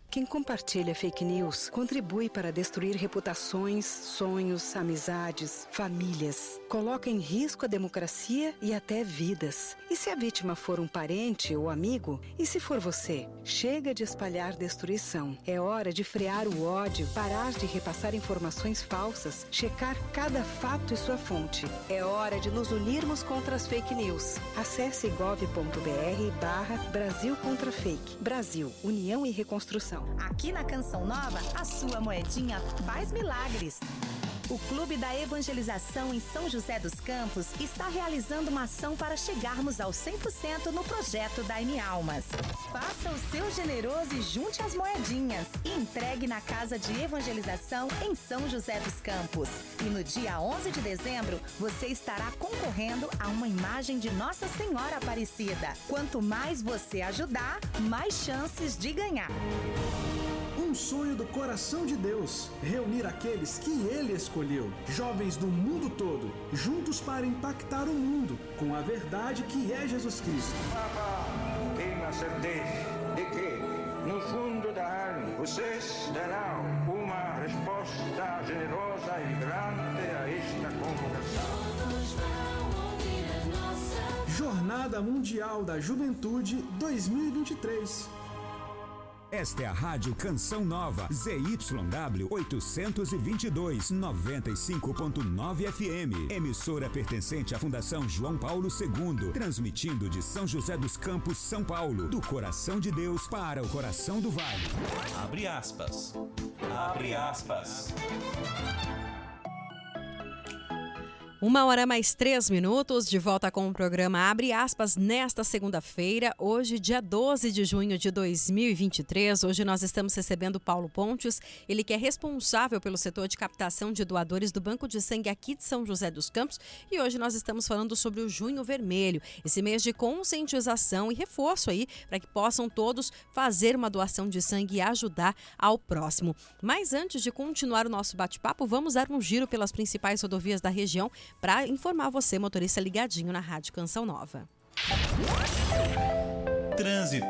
Speaker 13: Quem compartilha fake news contribui para destruir reputações, sonhos, amizades, famílias. Coloca em risco a democracia e até vidas. E se a vítima for um parente ou amigo? E se for você? Chega de espalhar destruição. É hora de frear o ódio, parar de repassar informações falsas, checar cada fato e sua fonte. É hora de nos unirmos contra as fake news. Acesse gov.br/Brasil contra Fake. Brasil, União e Reconstrução.
Speaker 14: Aqui na Canção Nova, a sua moedinha faz milagres. O Clube da Evangelização em São José dos Campos está realizando uma ação para chegarmos ao 100% no projeto Dai-me Almas. Faça o seu generoso e junte as moedinhas e entregue na Casa de Evangelização em São José dos Campos. E no dia 11 de dezembro, você estará concorrendo a uma imagem de Nossa Senhora Aparecida. Quanto mais você ajudar, mais chances de ganhar.
Speaker 2: Um sonho do coração de Deus, reunir aqueles que Ele escolheu, jovens do mundo todo, juntos para impactar o mundo com a verdade que é Jesus Cristo.
Speaker 15: Tenho a certeza de que, no fundo da alma, vocês darão uma resposta generosa e grande a esta convocação.
Speaker 2: Jornada Mundial da Juventude 2023.
Speaker 8: Esta é a Rádio Canção Nova, ZYW 822, 95.9 FM. Emissora pertencente à Fundação João Paulo II, transmitindo de São José dos Campos, São Paulo, do coração de Deus para o coração do Vale.
Speaker 6: Abre aspas. Abre aspas.
Speaker 4: 1h mais 3 de volta com o programa Abre Aspas nesta segunda-feira, hoje dia 12 de junho de 2023. Hoje nós estamos recebendo Paulo Pontes, ele que é responsável pelo setor de captação de doadores do Banco de Sangue aqui de São José dos Campos, e hoje nós estamos falando sobre o Junho Vermelho, esse mês de conscientização e reforço aí para que possam todos fazer uma doação de sangue e ajudar ao próximo. Mas antes de continuar o nosso bate-papo, vamos dar um giro pelas principais rodovias da região para informar você, motorista ligadinho na Rádio Canção Nova.
Speaker 6: Trânsito.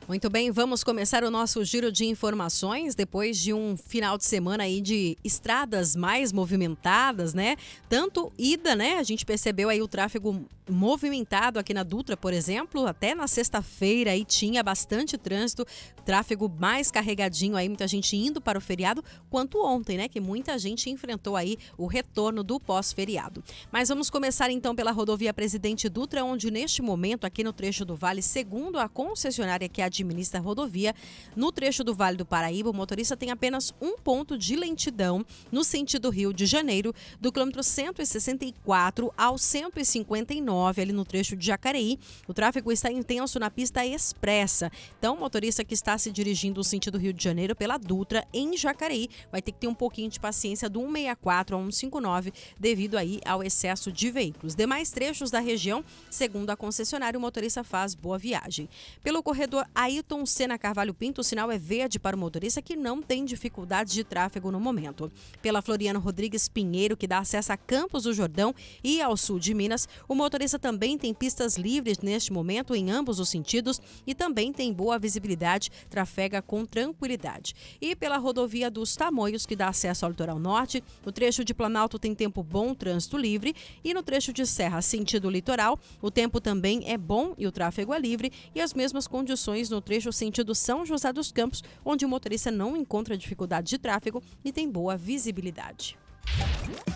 Speaker 4: Muito bem, vamos começar o nosso giro de informações depois de um final de semana aí de estradas mais movimentadas, né? Tanto ida, né? A gente percebeu aí o tráfego movimentado aqui na Dutra, por exemplo, até na sexta-feira aí tinha bastante trânsito, tráfego mais carregadinho aí, muita gente indo para o feriado, quanto ontem, né? Que muita gente enfrentou aí o retorno do pós-feriado. Mas vamos começar então pela rodovia Presidente Dutra, onde neste momento aqui no trecho do Vale, segundo a concessionária que administra a rodovia, no trecho do Vale do Paraíba, o motorista tem apenas um ponto de lentidão no sentido Rio de Janeiro, do quilômetro 164 ao 159, ali no trecho de Jacareí. O tráfego está intenso na pista expressa. Então, o motorista que está se dirigindo no sentido Rio de Janeiro pela Dutra, em Jacareí, vai ter que ter um pouquinho de paciência do 164 ao 159, devido aí ao excesso de veículos. Demais trechos da região, segundo a concessionária, o motorista faz boa viagem. Pelo corredor Ailton Senna Carvalho Pinto, o sinal é verde para o motorista que não tem dificuldades de tráfego no momento. Pela Floriano Rodrigues Pinheiro, que dá acesso a Campos do Jordão e ao sul de Minas, o motorista também tem pistas livres neste momento em ambos os sentidos e também tem boa visibilidade, trafega com tranquilidade. E pela rodovia dos Tamoios, que dá acesso ao litoral norte, o trecho de Planalto tem tempo bom, trânsito livre, e no trecho de Serra, sentido litoral, o tempo também é bom e o tráfego é livre, e as mesmas condições no trecho sentido São José dos Campos, onde o motorista não encontra dificuldade de tráfego e tem boa visibilidade.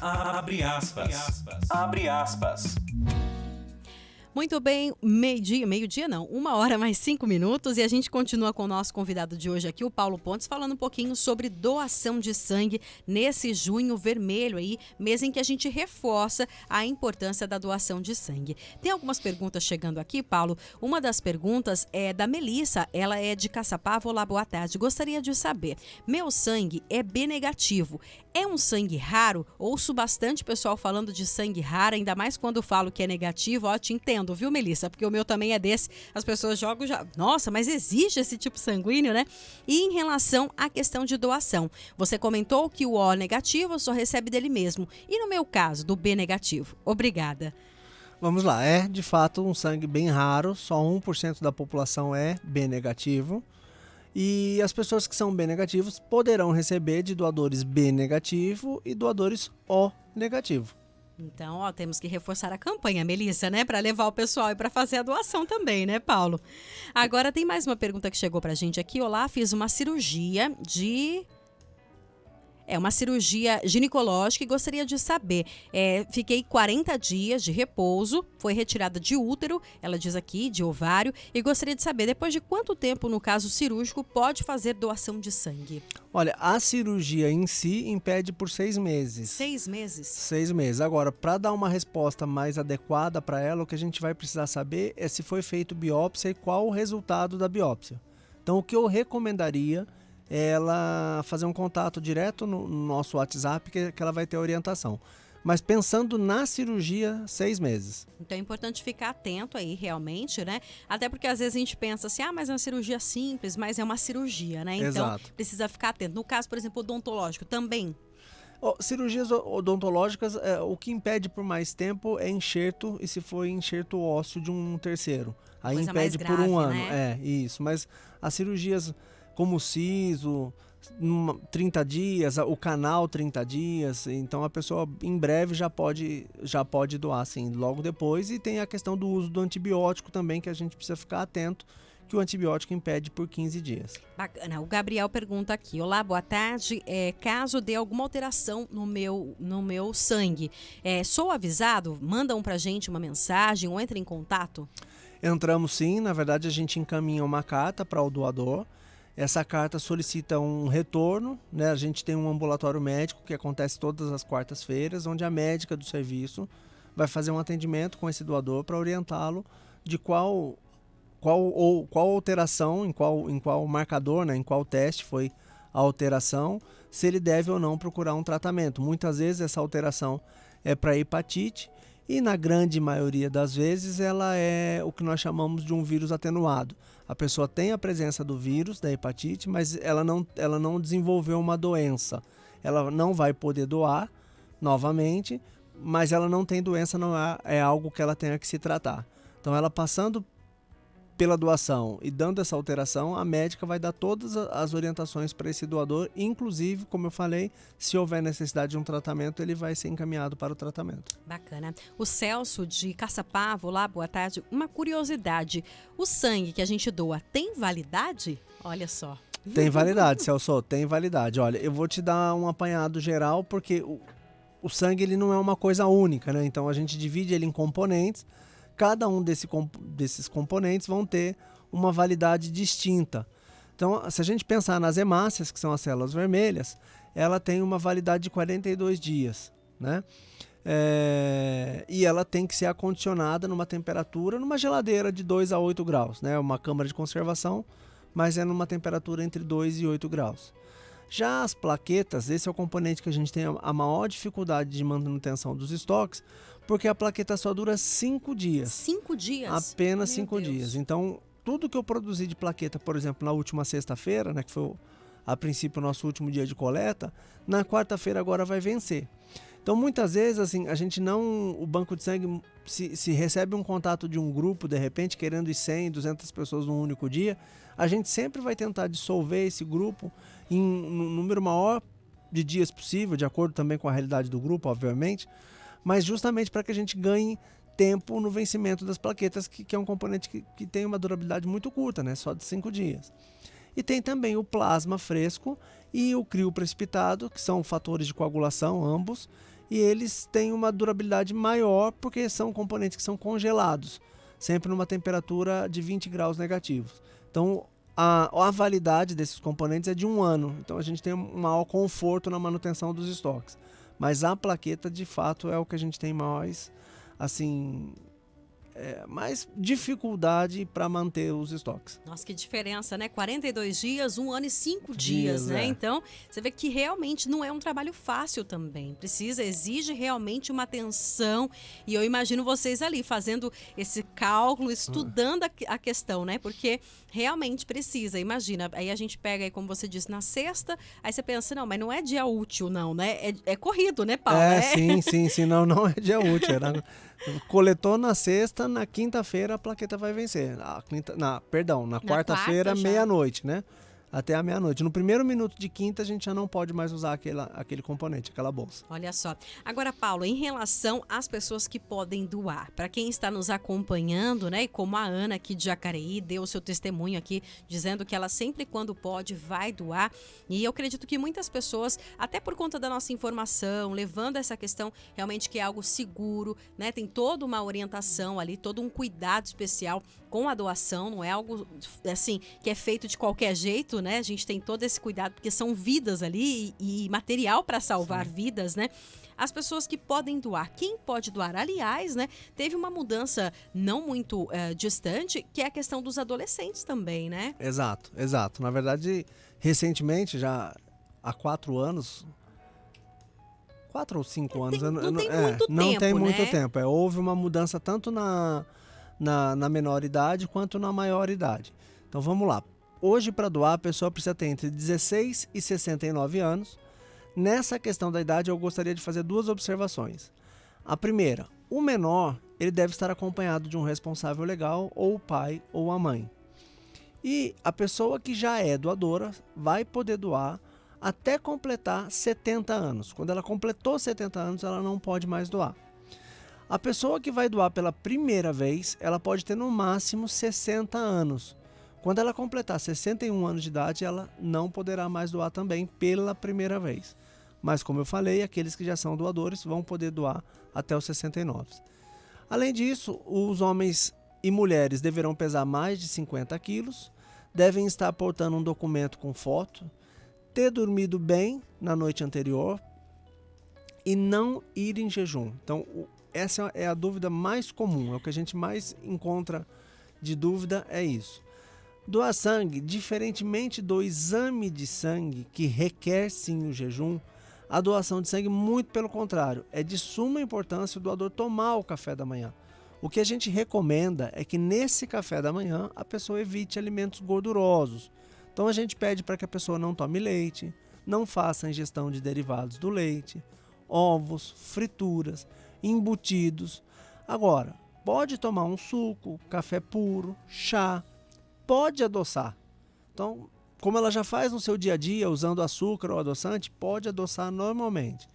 Speaker 6: Abre aspas. Abre aspas.
Speaker 4: Muito bem, meio-dia não, 1h mais 5 minutos, e a gente continua com o nosso convidado de hoje aqui, o Paulo Pontes, falando um pouquinho sobre doação de sangue nesse junho vermelho aí, mês em que a gente reforça a importância da doação de sangue. Tem algumas perguntas chegando aqui, Paulo. Uma das perguntas é da Melissa, ela é de Caçapava. Olá, boa tarde. Gostaria de saber, meu sangue é B negativo, é um sangue raro? Ouço bastante pessoal falando de sangue raro, ainda mais quando falo que é negativo. Ó, te entendo, viu, Melissa? Porque o meu também é desse. As pessoas jogam já. Nossa, mas existe esse tipo sanguíneo, né? E em relação à questão de doação, você comentou que o O negativo só recebe dele mesmo. E no meu caso, do B negativo? Obrigada.
Speaker 3: Vamos lá, é de fato um sangue bem raro, só 1% da população é B negativo. E as pessoas que são B negativos poderão receber de doadores B negativo e doadores O negativo.
Speaker 4: Então, ó, temos que reforçar a campanha, Melissa, né? Para levar o pessoal e para fazer a doação também, né, Paulo? Agora tem mais uma pergunta que chegou pra gente aqui. Olá, fiz uma cirurgia uma cirurgia ginecológica e gostaria de saber, fiquei 40 dias de repouso, foi retirada de útero, ela diz aqui, de ovário, e gostaria de saber, depois de quanto tempo, no caso cirúrgico, pode fazer doação de sangue?
Speaker 3: Olha, a cirurgia em si impede por 6 meses.
Speaker 4: 6 meses?
Speaker 3: 6 meses. Agora, para dar uma resposta mais adequada para ela, o que a gente vai precisar saber é se foi feito biópsia e qual o resultado da biópsia. Então, o que eu recomendaria ela fazer um contato direto no nosso WhatsApp, que ela vai ter orientação. Mas pensando na cirurgia, 6 meses.
Speaker 4: Então é importante ficar atento aí, realmente, né? Até porque às vezes a gente pensa assim, mas é uma cirurgia simples, mas é uma cirurgia, né? Então
Speaker 3: Exato.
Speaker 4: Precisa ficar atento. No caso, por exemplo, odontológico, também.
Speaker 3: Cirurgias odontológicas, o que impede por mais tempo é enxerto, e se for enxerto ósseo de um terceiro. Aí
Speaker 4: coisa
Speaker 3: impede
Speaker 4: mais grave,
Speaker 3: por 1 ano.
Speaker 4: né?
Speaker 3: Isso. Mas as cirurgias como o siso, 30 dias, o canal 30 dias, então a pessoa em breve já pode doar, sim, logo depois. E tem a questão do uso do antibiótico também, que a gente precisa ficar atento, que o antibiótico impede por 15 dias.
Speaker 4: Bacana. O Gabriel pergunta aqui, olá, boa tarde, caso dê alguma alteração no meu sangue, sou avisado? Mandam pra gente uma mensagem ou entra em contato?
Speaker 3: Entramos sim, na verdade a gente encaminha uma carta para o doador. Essa carta solicita um retorno, né? A gente tem um ambulatório médico que acontece todas as quartas-feiras, onde a médica do serviço vai fazer um atendimento com esse doador para orientá-lo de qual alteração, em qual marcador, né? Em qual teste foi a alteração, se ele deve ou não procurar um tratamento. Muitas vezes essa alteração é para hepatite e na grande maioria das vezes ela é o que nós chamamos de um vírus atenuado. A pessoa tem a presença do vírus, da hepatite, mas ela não desenvolveu uma doença. Ela não vai poder doar novamente, mas ela não tem doença, não é algo que ela tenha que se tratar. Então ela passando pela doação e dando essa alteração, a médica vai dar todas as orientações para esse doador, inclusive, como eu falei, se houver necessidade de um tratamento, ele vai ser encaminhado para o tratamento.
Speaker 4: Bacana. O Celso de Caçapava, olá, boa tarde. Uma curiosidade, o sangue que a gente doa tem validade? Olha só.
Speaker 3: Tem validade, Celso, tem validade. Olha, eu vou te dar um apanhado geral, porque o sangue ele não é uma coisa única, né? Então a gente divide ele em componentes. Cada um desses componentes vão ter uma validade distinta. Então, se a gente pensar nas hemácias, que são as células vermelhas, ela tem uma validade de 42 dias, né? E ela tem que ser acondicionada numa temperatura, numa geladeira de 2 a 8 graus, né? Uma câmara de conservação, mas é numa temperatura entre 2 e 8 graus. Já as plaquetas, esse é o componente que a gente tem a maior dificuldade de manutenção dos estoques, porque a plaqueta só dura 5 dias.
Speaker 4: 5 dias?
Speaker 3: Apenas 5 dias. Então, tudo que eu produzi de plaqueta, por exemplo, na última sexta-feira, né, que foi a princípio o nosso último dia de coleta, na quarta-feira agora vai vencer. Então, muitas vezes, assim, a gente não... O banco de sangue, se recebe um contato de um grupo, de repente, querendo ir 100, 200 pessoas num único dia, a gente sempre vai tentar dissolver esse grupo em um número maior de dias possível, de acordo também com a realidade do grupo, obviamente, mas justamente para que a gente ganhe tempo no vencimento das plaquetas, que é um componente que tem uma durabilidade muito curta, né? Só de 5 dias. E tem também o plasma fresco e o crio precipitado, que são fatores de coagulação, ambos, e eles têm uma durabilidade maior porque são componentes que são congelados, sempre numa temperatura de 20 graus negativos. Então, a validade desses componentes é de 1 ano, então a gente tem um maior conforto na manutenção dos estoques. Mas a plaqueta, de fato, é o que a gente tem mais, assim... mais dificuldade para manter os estoques.
Speaker 4: Nossa, que diferença, né? 42 dias, 1 ano e 5 dias, né? Então, você vê que realmente não é um trabalho fácil também. Exige realmente uma atenção. E eu imagino vocês ali fazendo esse cálculo, estudando a questão, né? Porque realmente precisa, imagina. Aí a gente pega aí, como você disse, na sexta, aí você pensa, não, mas não é dia útil, não, né? É corrido, né, Paulo?
Speaker 3: Sim, não é dia útil. Coletou na sexta, na quinta-feira a plaqueta vai vencer. Na quarta-feira, meia-noite, né? Até a meia-noite. No primeiro minuto de quinta, a gente já não pode mais usar aquele componente, aquela bolsa.
Speaker 4: Olha só. Agora, Paulo, em relação às pessoas que podem doar, para quem está nos acompanhando, né? E como a Ana aqui de Jacareí deu o seu testemunho aqui, dizendo que ela sempre quando pode vai doar. E eu acredito que muitas pessoas, até por conta da nossa informação, levando essa questão realmente que é algo seguro, né? Tem toda uma orientação ali, todo um cuidado especial com a doação, não é algo assim que é feito de qualquer jeito, né? A gente tem todo esse cuidado porque são vidas ali e material para salvar vidas, né? As pessoas que podem doar, quem pode doar? Aliás, né? Teve uma mudança não muito distante, que é a questão dos adolescentes também, né?
Speaker 3: Exato. Na verdade, recentemente, já há 4 anos... 4 ou 5 anos...
Speaker 4: Não tem muito
Speaker 3: tempo. Houve uma mudança tanto na menor idade quanto na maior idade. Então vamos lá. Hoje, para doar, a pessoa precisa ter entre 16 e 69 anos. Nessa questão da idade, eu gostaria de fazer 2 observações. A primeira, o menor ele deve estar acompanhado de um responsável legal, ou o pai ou a mãe. E a pessoa que já é doadora vai poder doar até completar 70 anos. Quando ela completou 70 anos, ela não pode mais doar. A pessoa que vai doar pela primeira vez, ela pode ter no máximo 60 anos. Quando ela completar 61 anos de idade, ela não poderá mais doar também pela primeira vez. Mas, como eu falei, aqueles que já são doadores vão poder doar até os 69. Além disso, os homens e mulheres deverão pesar mais de 50 quilos, devem estar portando um documento com foto, ter dormido bem na noite anterior e não ir em jejum. Então, essa é a dúvida mais comum, é o que a gente mais encontra de dúvida, é isso. Doar sangue, diferentemente do exame de sangue, que requer sim o jejum, a doação de sangue, muito pelo contrário, é de suma importância o doador tomar o café da manhã. O que a gente recomenda é que nesse café da manhã a pessoa evite alimentos gordurosos. Então a gente pede para que a pessoa não tome leite, não faça ingestão de derivados do leite, ovos, frituras, embutidos. Agora, pode tomar um suco, café puro, chá, pode adoçar. Então, como ela já faz no seu dia a dia, usando açúcar ou adoçante, pode adoçar normalmente.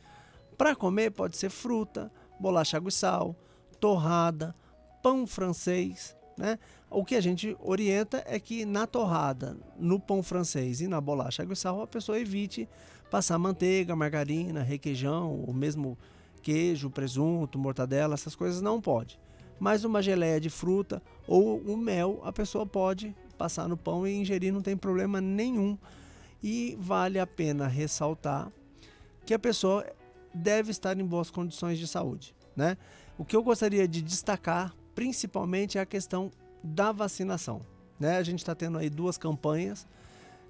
Speaker 3: Para comer, pode ser fruta, bolacha água e sal, torrada, pão francês, né? O que a gente orienta é que na torrada, no pão francês e na bolacha água e sal, a pessoa evite passar manteiga, margarina, requeijão, o mesmo queijo, presunto, mortadela, essas coisas não pode. Mas uma geleia de fruta ou o mel, a pessoa pode passar no pão e ingerir, não tem problema nenhum. E vale a pena ressaltar que a pessoa deve estar em boas condições de saúde, né? O que eu gostaria de destacar, principalmente, é a questão da vacinação, né? A gente está tendo aí 2 campanhas,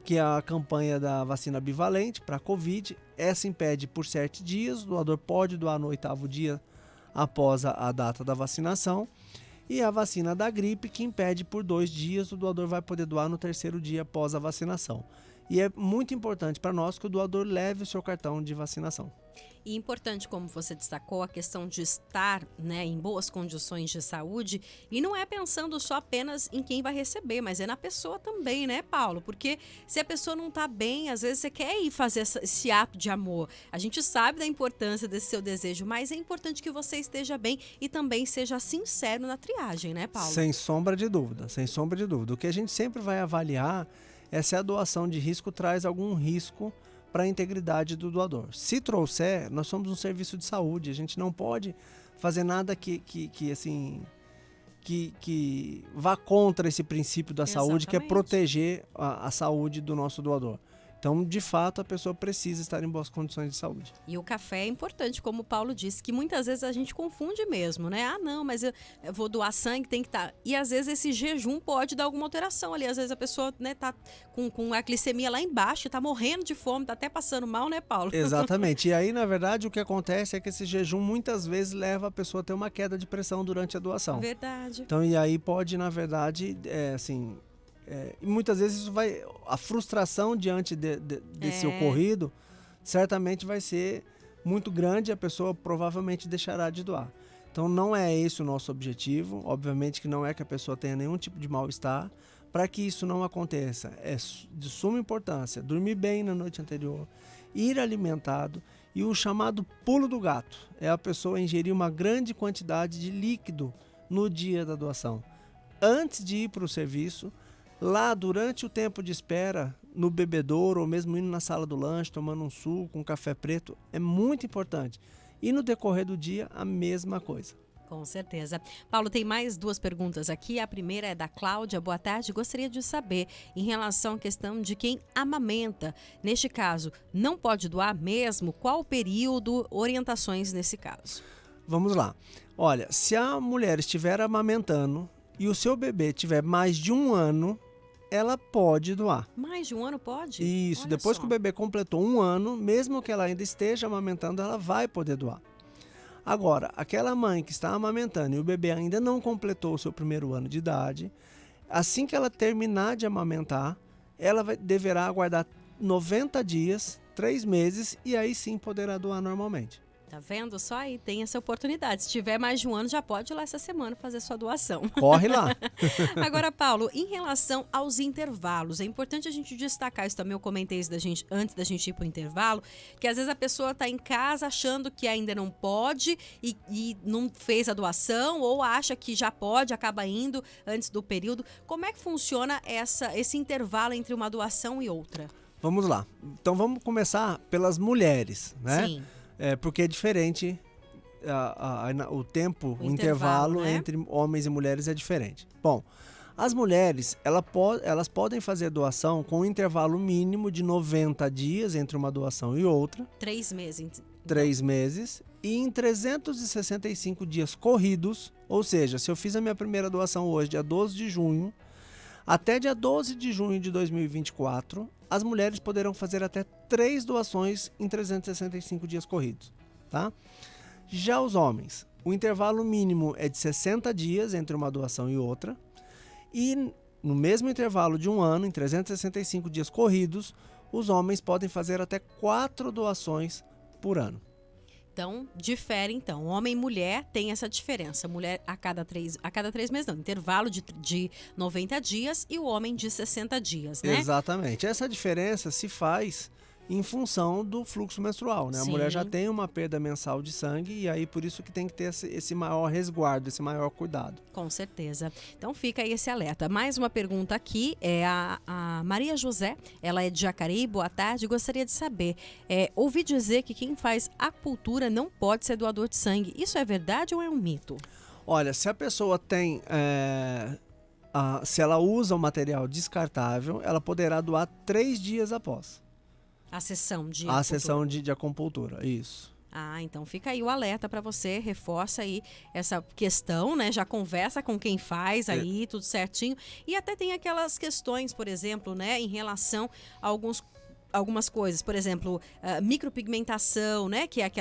Speaker 3: que é a campanha da vacina bivalente para a Covid. Essa impede por 7 dias, o doador pode doar no 8º dia após a data da vacinação. E a vacina da gripe, que impede por 2 dias, o doador vai poder doar no 3º dia após a vacinação. E é muito importante para nós que o doador leve o seu cartão de vacinação.
Speaker 4: E importante, como você destacou, a questão de estar, né, em boas condições de saúde, e não é pensando só apenas em quem vai receber, mas é na pessoa também, né, Paulo? Porque se a pessoa não está bem, às vezes você quer ir fazer esse ato de amor. A gente sabe da importância desse seu desejo, mas é importante que você esteja bem e também seja sincero na triagem, né, Paulo?
Speaker 3: Sem sombra de dúvida, sem sombra de dúvida. O que a gente sempre vai avaliar é se a doação de risco traz algum risco para a integridade do doador. Se trouxer, nós somos um serviço de saúde, a gente não pode fazer nada que vá contra esse princípio da saúde, que é proteger a saúde do nosso doador. Então, de fato, a pessoa precisa estar em boas condições de saúde.
Speaker 4: E o café é importante, como o Paulo disse, que muitas vezes a gente confunde mesmo, né? Ah, não, mas eu vou doar sangue, tem que estar... E às vezes esse jejum pode dar alguma alteração ali. Às vezes a pessoa, né, tá com a glicemia lá embaixo, tá morrendo de fome, tá até passando mal, né, Paulo?
Speaker 3: Exatamente. E aí, na verdade, o que acontece é que esse jejum muitas vezes leva a pessoa a ter uma queda de pressão durante a doação.
Speaker 4: Verdade.
Speaker 3: Então, e aí pode, na verdade, e muitas vezes isso vai, a frustração diante desse ocorrido certamente vai ser muito grande e a pessoa provavelmente deixará de doar. Então não é esse o nosso objetivo, obviamente que não é que a pessoa tenha nenhum tipo de mal-estar. Para que isso não aconteça, é de suma importância dormir bem na noite anterior, ir alimentado, e o chamado pulo do gato é a pessoa ingerir uma grande quantidade de líquido no dia da doação. Antes de ir para o serviço, lá durante o tempo de espera, no bebedouro ou mesmo indo na sala do lanche, tomando um suco, um café preto, é muito importante. E no decorrer do dia, a mesma coisa.
Speaker 4: Com certeza. Paulo, tem mais 2 perguntas aqui. A primeira é da Cláudia. Boa tarde. Gostaria de saber, em relação à questão de quem amamenta. Neste caso, não pode doar mesmo? Qual o período? Orientações nesse caso.
Speaker 3: Vamos lá. Olha, se a mulher estiver amamentando e o seu bebê tiver mais de 1 ano, ela pode doar.
Speaker 4: Mais de 1 ano pode?
Speaker 3: Isso.
Speaker 4: Olha
Speaker 3: depois
Speaker 4: só.
Speaker 3: que o bebê completou 1 ano, mesmo que ela ainda esteja amamentando, ela vai poder doar. Agora, aquela mãe que está amamentando e o bebê ainda não completou o seu 1º ano de idade, assim que ela terminar de amamentar, ela deverá aguardar 90 dias, 3 meses, e aí sim poderá doar normalmente.
Speaker 4: Tá vendo? Só aí tem essa oportunidade. Se tiver mais de 1 ano, já pode ir lá essa semana fazer sua doação.
Speaker 3: Corre lá.
Speaker 4: Agora, Paulo, em relação aos intervalos, é importante a gente destacar, isso também eu comentei isso antes da gente ir para o intervalo, que às vezes a pessoa está em casa achando que ainda não pode e não fez a doação, ou acha que já pode, acaba indo antes do período. Como é que funciona esse intervalo entre uma doação e outra?
Speaker 3: Vamos lá. Então vamos começar pelas mulheres, né?
Speaker 4: Sim.
Speaker 3: Porque é diferente, o tempo, o intervalo, né, entre homens e mulheres é diferente. Bom, as mulheres, elas podem fazer doação com um intervalo mínimo de 90 dias entre uma doação e outra.
Speaker 4: 3 meses.
Speaker 3: 3 meses. E em 365 dias corridos, ou seja, se eu fiz a minha primeira doação hoje, dia 12 de junho, até dia 12 de junho de 2024, as mulheres poderão fazer até 3 doações em 365 dias corridos, tá? Já os homens, o intervalo mínimo é de 60 dias entre uma doação e outra, e no mesmo intervalo de 1 ano, em 365 dias corridos, os homens podem fazer até 4 doações por ano.
Speaker 4: Então, difere então. Homem e mulher tem essa diferença. Mulher a cada 3 meses, não. Intervalo de 90 dias e o homem de 60 dias, né?
Speaker 3: Exatamente. Essa diferença se faz em função do fluxo menstrual, né? A mulher já tem uma perda mensal de sangue e aí por isso que tem que ter esse maior resguardo, esse maior cuidado.
Speaker 4: Com certeza. Então fica aí esse alerta. Mais uma pergunta aqui é a Maria José, ela é de Jacareí, boa tarde, gostaria de saber, ouvi dizer que quem faz acupuntura não pode ser doador de sangue, isso é verdade ou é um mito?
Speaker 3: Olha, se a pessoa tem... se ela usa o material descartável, ela poderá doar 3 dias após.
Speaker 4: A sessão de
Speaker 3: acupuntura. A sessão de acupuntura, isso.
Speaker 4: Então fica aí o alerta para você, reforça aí essa questão, né? Já conversa com quem faz aí, tudo certinho. E até tem aquelas questões, por exemplo, né? Em relação a algumas coisas, por exemplo, micropigmentação, né? Que é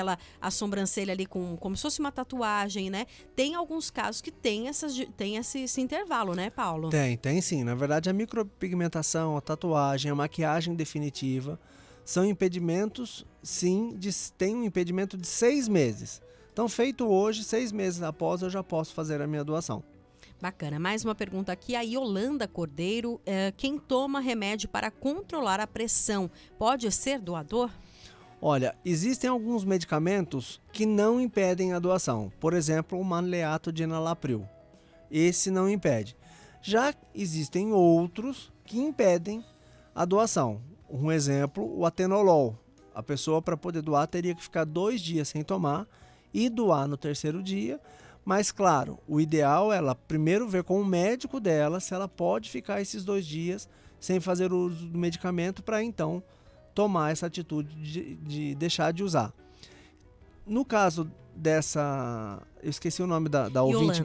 Speaker 4: a sobrancelha ali como se fosse uma tatuagem, né? Tem alguns casos que tem esse intervalo, né, Paulo?
Speaker 3: Tem sim. Na verdade, a micropigmentação, a tatuagem, a maquiagem definitiva são impedimentos, sim, tem um impedimento de 6 meses. Então, feito hoje, 6 meses após, eu já posso fazer a minha doação.
Speaker 4: Bacana. Mais uma pergunta aqui. A Yolanda Cordeiro, quem toma remédio para controlar a pressão, pode ser doador?
Speaker 3: Olha, existem alguns medicamentos que não impedem a doação. Por exemplo, o maleato de enalapril. Esse não impede. Já existem outros que impedem a doação. Um exemplo, o atenolol. A pessoa, para poder doar, teria que ficar 2 dias sem tomar e doar no 3º dia. Mas, claro, o ideal é ela primeiro ver com o médico dela se ela pode ficar esses 2 dias sem fazer uso do medicamento para, então, tomar essa atitude de deixar de usar. No caso dessa... Eu esqueci o nome da ouvinte,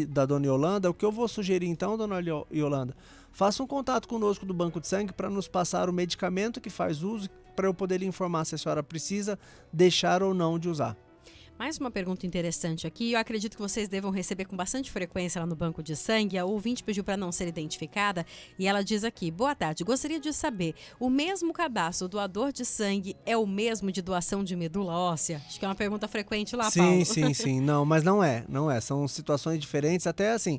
Speaker 3: da dona Yolanda. O que eu vou sugerir, então, dona Yolanda... Faça um contato conosco do Banco de Sangue para nos passar o medicamento que faz uso, para eu poder lhe informar se a senhora precisa deixar ou não de usar.
Speaker 4: Mais uma pergunta interessante aqui, eu acredito que vocês devam receber com bastante frequência lá no Banco de Sangue. A ouvinte pediu para não ser identificada e ela diz aqui: boa tarde, gostaria de saber, o mesmo cadastro doador de sangue é o mesmo de doação de medula óssea? Acho que é uma pergunta frequente lá, Paulo.
Speaker 3: Sim. Não, mas não é. São situações diferentes, até assim...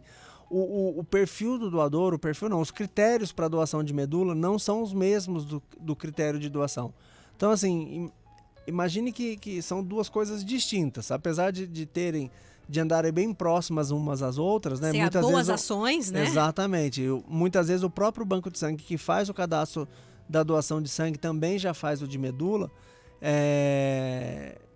Speaker 3: O perfil do doador, os critérios para doação de medula não são os mesmos do critério de doação. Então, assim, imagine que são 2 coisas distintas, apesar de andarem bem próximas umas às outras, né?
Speaker 4: Muitas vezes ações, né?
Speaker 3: Exatamente. Muitas vezes o próprio Banco de Sangue que faz o cadastro da doação de sangue também já faz o de medula.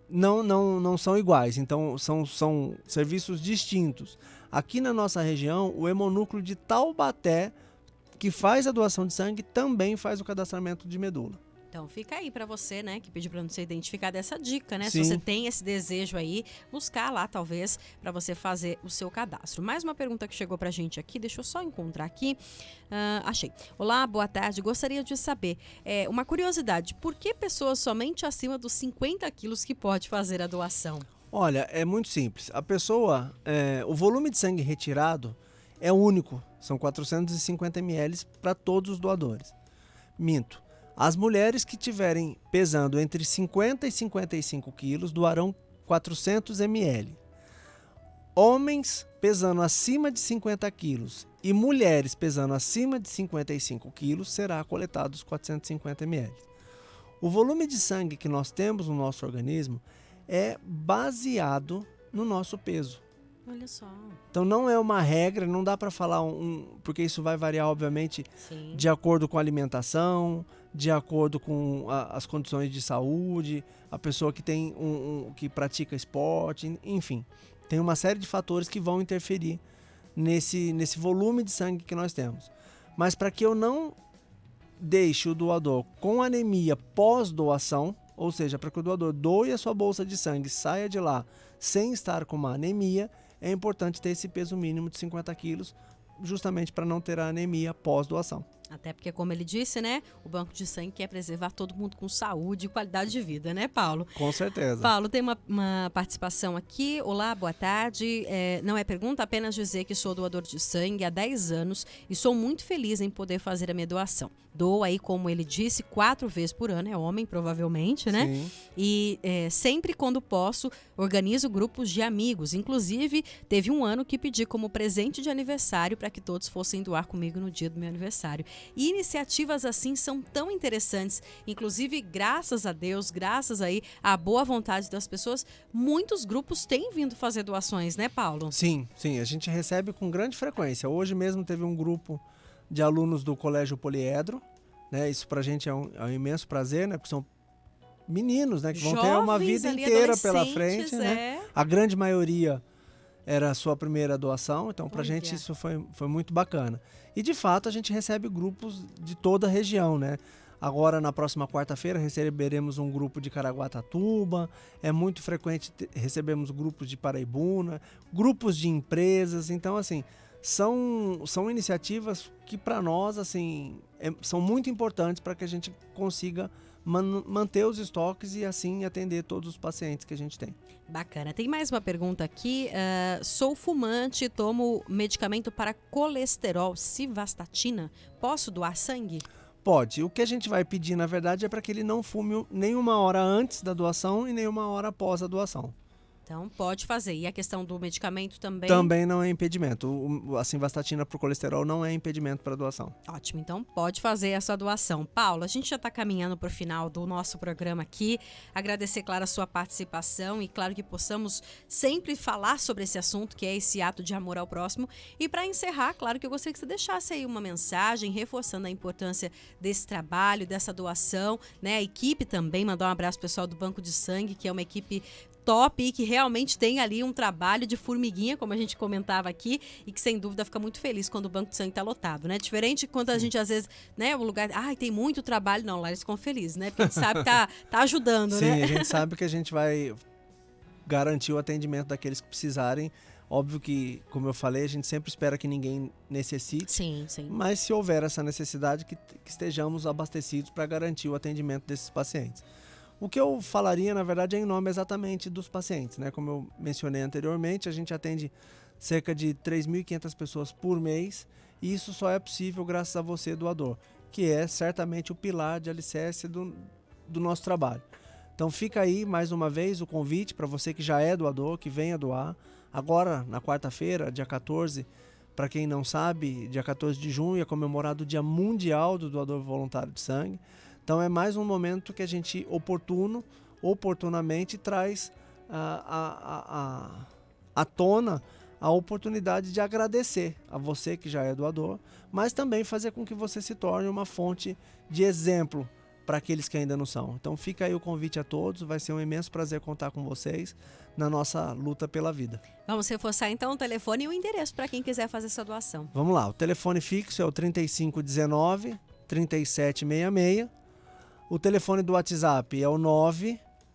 Speaker 3: Não são iguais, então são serviços distintos. Aqui na nossa região, o Hemonúcleo de Taubaté, que faz a doação de sangue, também faz o cadastramento de medula.
Speaker 4: Então fica aí para você, né, que pediu para não ser identificado, essa dica, né?
Speaker 3: Sim.
Speaker 4: Se você tem esse desejo aí, buscar lá talvez para você fazer o seu cadastro. Mais uma pergunta que chegou pra gente aqui, deixa eu só encontrar aqui. Achei. Olá, boa tarde, gostaria de saber, uma curiosidade, por que pessoas somente acima dos 50 quilos que pode fazer a doação?
Speaker 3: Olha, é muito simples. A pessoa, o volume de sangue retirado é único, são 450 ml para todos os doadores. Minto. As mulheres que tiverem pesando entre 50 e 55 quilos doarão 400 ml. Homens pesando acima de 50 quilos e mulheres pesando acima de 55 quilos será coletados 450 ml. O volume de sangue que nós temos no nosso organismo é baseado no nosso peso.
Speaker 4: Olha só.
Speaker 3: Então não é uma regra, não dá para falar porque isso vai variar, obviamente, sim, de acordo com a alimentação, de acordo com as condições de saúde, a pessoa que tem que pratica esporte, enfim. Tem uma série de fatores que vão interferir nesse volume de sangue que nós temos. Mas para que eu não deixe o doador com anemia pós-doação, ou seja, para que o doador doe a sua bolsa de sangue e saia de lá sem estar com uma anemia, é importante ter esse peso mínimo de 50 quilos, justamente para não ter a anemia pós-doação.
Speaker 4: Até porque, como ele disse, né, o Banco de Sangue quer preservar todo mundo com saúde e qualidade de vida, né, Paulo?
Speaker 3: Com certeza.
Speaker 4: Paulo, tem uma participação aqui. Olá, boa tarde. Não é pergunta, apenas dizer que sou doador de sangue há 10 anos e sou muito feliz em poder fazer a minha doação. Dou aí, como ele disse, 4 vezes por ano, é homem provavelmente, né?
Speaker 3: Sim.
Speaker 4: E sempre quando posso, organizo grupos de amigos. Inclusive, teve um ano que pedi como presente de aniversário para que todos fossem doar comigo no dia do meu aniversário. E iniciativas assim são tão interessantes. Inclusive, graças a Deus, graças aí à boa vontade das pessoas, muitos grupos têm vindo fazer doações, né, Paulo?
Speaker 3: Sim, a gente recebe com grande frequência. Hoje mesmo teve um grupo de alunos do Colégio Poliedro, né? Isso pra gente é um imenso prazer, né? Porque são meninos, né? Que vão ter uma vida inteira pela frente, né? A grande maioria era a sua primeira doação, então pra gente isso foi muito bacana. E de fato a gente recebe grupos de toda a região, né? Agora na próxima quarta-feira receberemos um grupo de Caraguatatuba, é muito frequente recebemos grupos de Paraibuna, grupos de empresas, então assim, são iniciativas que para nós assim, são muito importantes para que a gente consiga manter os estoques e assim atender todos os pacientes que a gente tem.
Speaker 4: Bacana. Tem mais uma pergunta aqui. Sou fumante, tomo medicamento para colesterol, civastatina. Posso doar sangue?
Speaker 3: Pode. O que a gente vai pedir, na verdade, é para que ele não fume nenhuma hora antes da doação e nenhuma hora após a doação.
Speaker 4: Então, pode fazer. E a questão do medicamento também?
Speaker 3: Também não é impedimento. A simvastatina para o colesterol não é impedimento para doação.
Speaker 4: Ótimo. Então, pode fazer essa doação. Paulo, a gente já está caminhando para o final do nosso programa aqui. Agradecer, claro, a sua participação e, claro, que possamos sempre falar sobre esse assunto, que é esse ato de amor ao próximo. E, para encerrar, claro que eu gostaria que você deixasse aí uma mensagem reforçando a importância desse trabalho, dessa doação, né? A equipe também, mandar um abraço pro pessoal do Banco de Sangue, que é uma equipe top e que realmente tem ali um trabalho de formiguinha, como a gente comentava aqui, e que sem dúvida fica muito feliz quando o Banco de Sangue está lotado, né? Diferente quando a gente às vezes, né, o lugar, tem muito trabalho, não, lá eles ficam felizes, né? Porque a gente sabe que tá ajudando,
Speaker 3: Sim,
Speaker 4: né?
Speaker 3: Sim, a gente sabe que a gente vai garantir o atendimento daqueles que precisarem. Óbvio que, como eu falei, a gente sempre espera que ninguém necessite.
Speaker 4: Sim.
Speaker 3: Mas se houver essa necessidade, que estejamos abastecidos para garantir o atendimento desses pacientes. O que eu falaria, na verdade, é em nome exatamente dos pacientes, né? Como eu mencionei anteriormente, a gente atende cerca de 3.500 pessoas por mês e isso só é possível graças a você, doador, que é certamente o pilar de alicerce do nosso trabalho. Então fica aí, mais uma vez, o convite para você que já é doador, que venha doar. Agora, na quarta-feira, dia 14, para quem não sabe, dia 14 de junho é comemorado o Dia Mundial do Doador Voluntário de Sangue. Então é mais um momento que a gente oportunamente traz à tona a oportunidade de agradecer a você que já é doador, mas também fazer com que você se torne uma fonte de exemplo para aqueles que ainda não são. Então fica aí o convite a todos, vai ser um imenso prazer contar com vocês na nossa luta pela vida.
Speaker 4: Vamos reforçar então o telefone e o endereço para quem quiser fazer essa doação.
Speaker 3: Vamos lá, o telefone fixo é o 3519-3766. O telefone do WhatsApp é o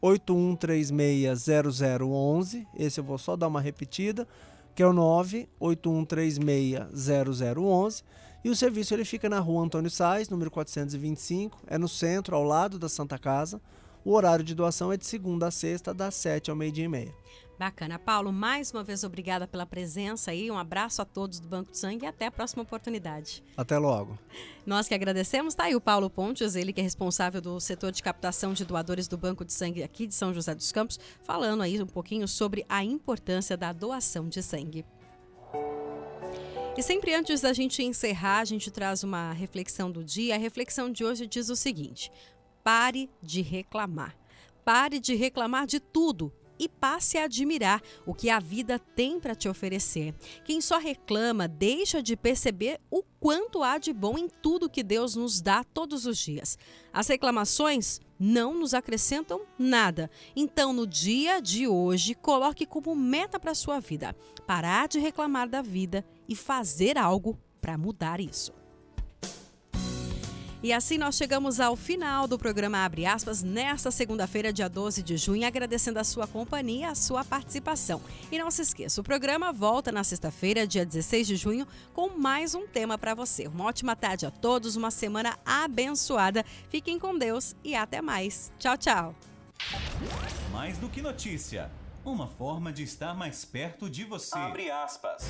Speaker 3: 981360011. Esse eu vou só dar uma repetida, que é o 981360011. E o serviço ele fica na rua Antônio Sais, número 425, é no centro, ao lado da Santa Casa. O horário de doação é de segunda a sexta, das 7 ao 12h30.
Speaker 4: Bacana. Paulo, mais uma vez obrigada pela presença aí, um abraço a todos do Banco de Sangue e até a próxima oportunidade.
Speaker 3: Até logo.
Speaker 4: Nós que agradecemos, tá aí o Paulo Pontes, ele que é responsável do setor de captação de doadores do Banco de Sangue aqui de São José dos Campos, falando aí um pouquinho sobre a importância da doação de sangue. E sempre antes da gente encerrar, a gente traz uma reflexão do dia. A reflexão de hoje diz o seguinte: pare de reclamar. Pare de reclamar de tudo e passe a admirar o que a vida tem para te oferecer. Quem só reclama deixa de perceber o quanto há de bom em tudo que Deus nos dá todos os dias. As reclamações não nos acrescentam nada. Então, no dia de hoje, coloque como meta para a sua vida parar de reclamar da vida e fazer algo para mudar isso. E assim nós chegamos ao final do programa Abre Aspas nesta segunda-feira, dia 12 de junho, agradecendo a sua companhia e a sua participação. E não se esqueça, o programa volta na sexta-feira, dia 16 de junho, com mais um tema para você. Uma ótima tarde a todos, uma semana abençoada. Fiquem com Deus e até mais. Tchau, tchau.
Speaker 6: Mais do que notícia, uma forma de estar mais perto de você. Abre aspas.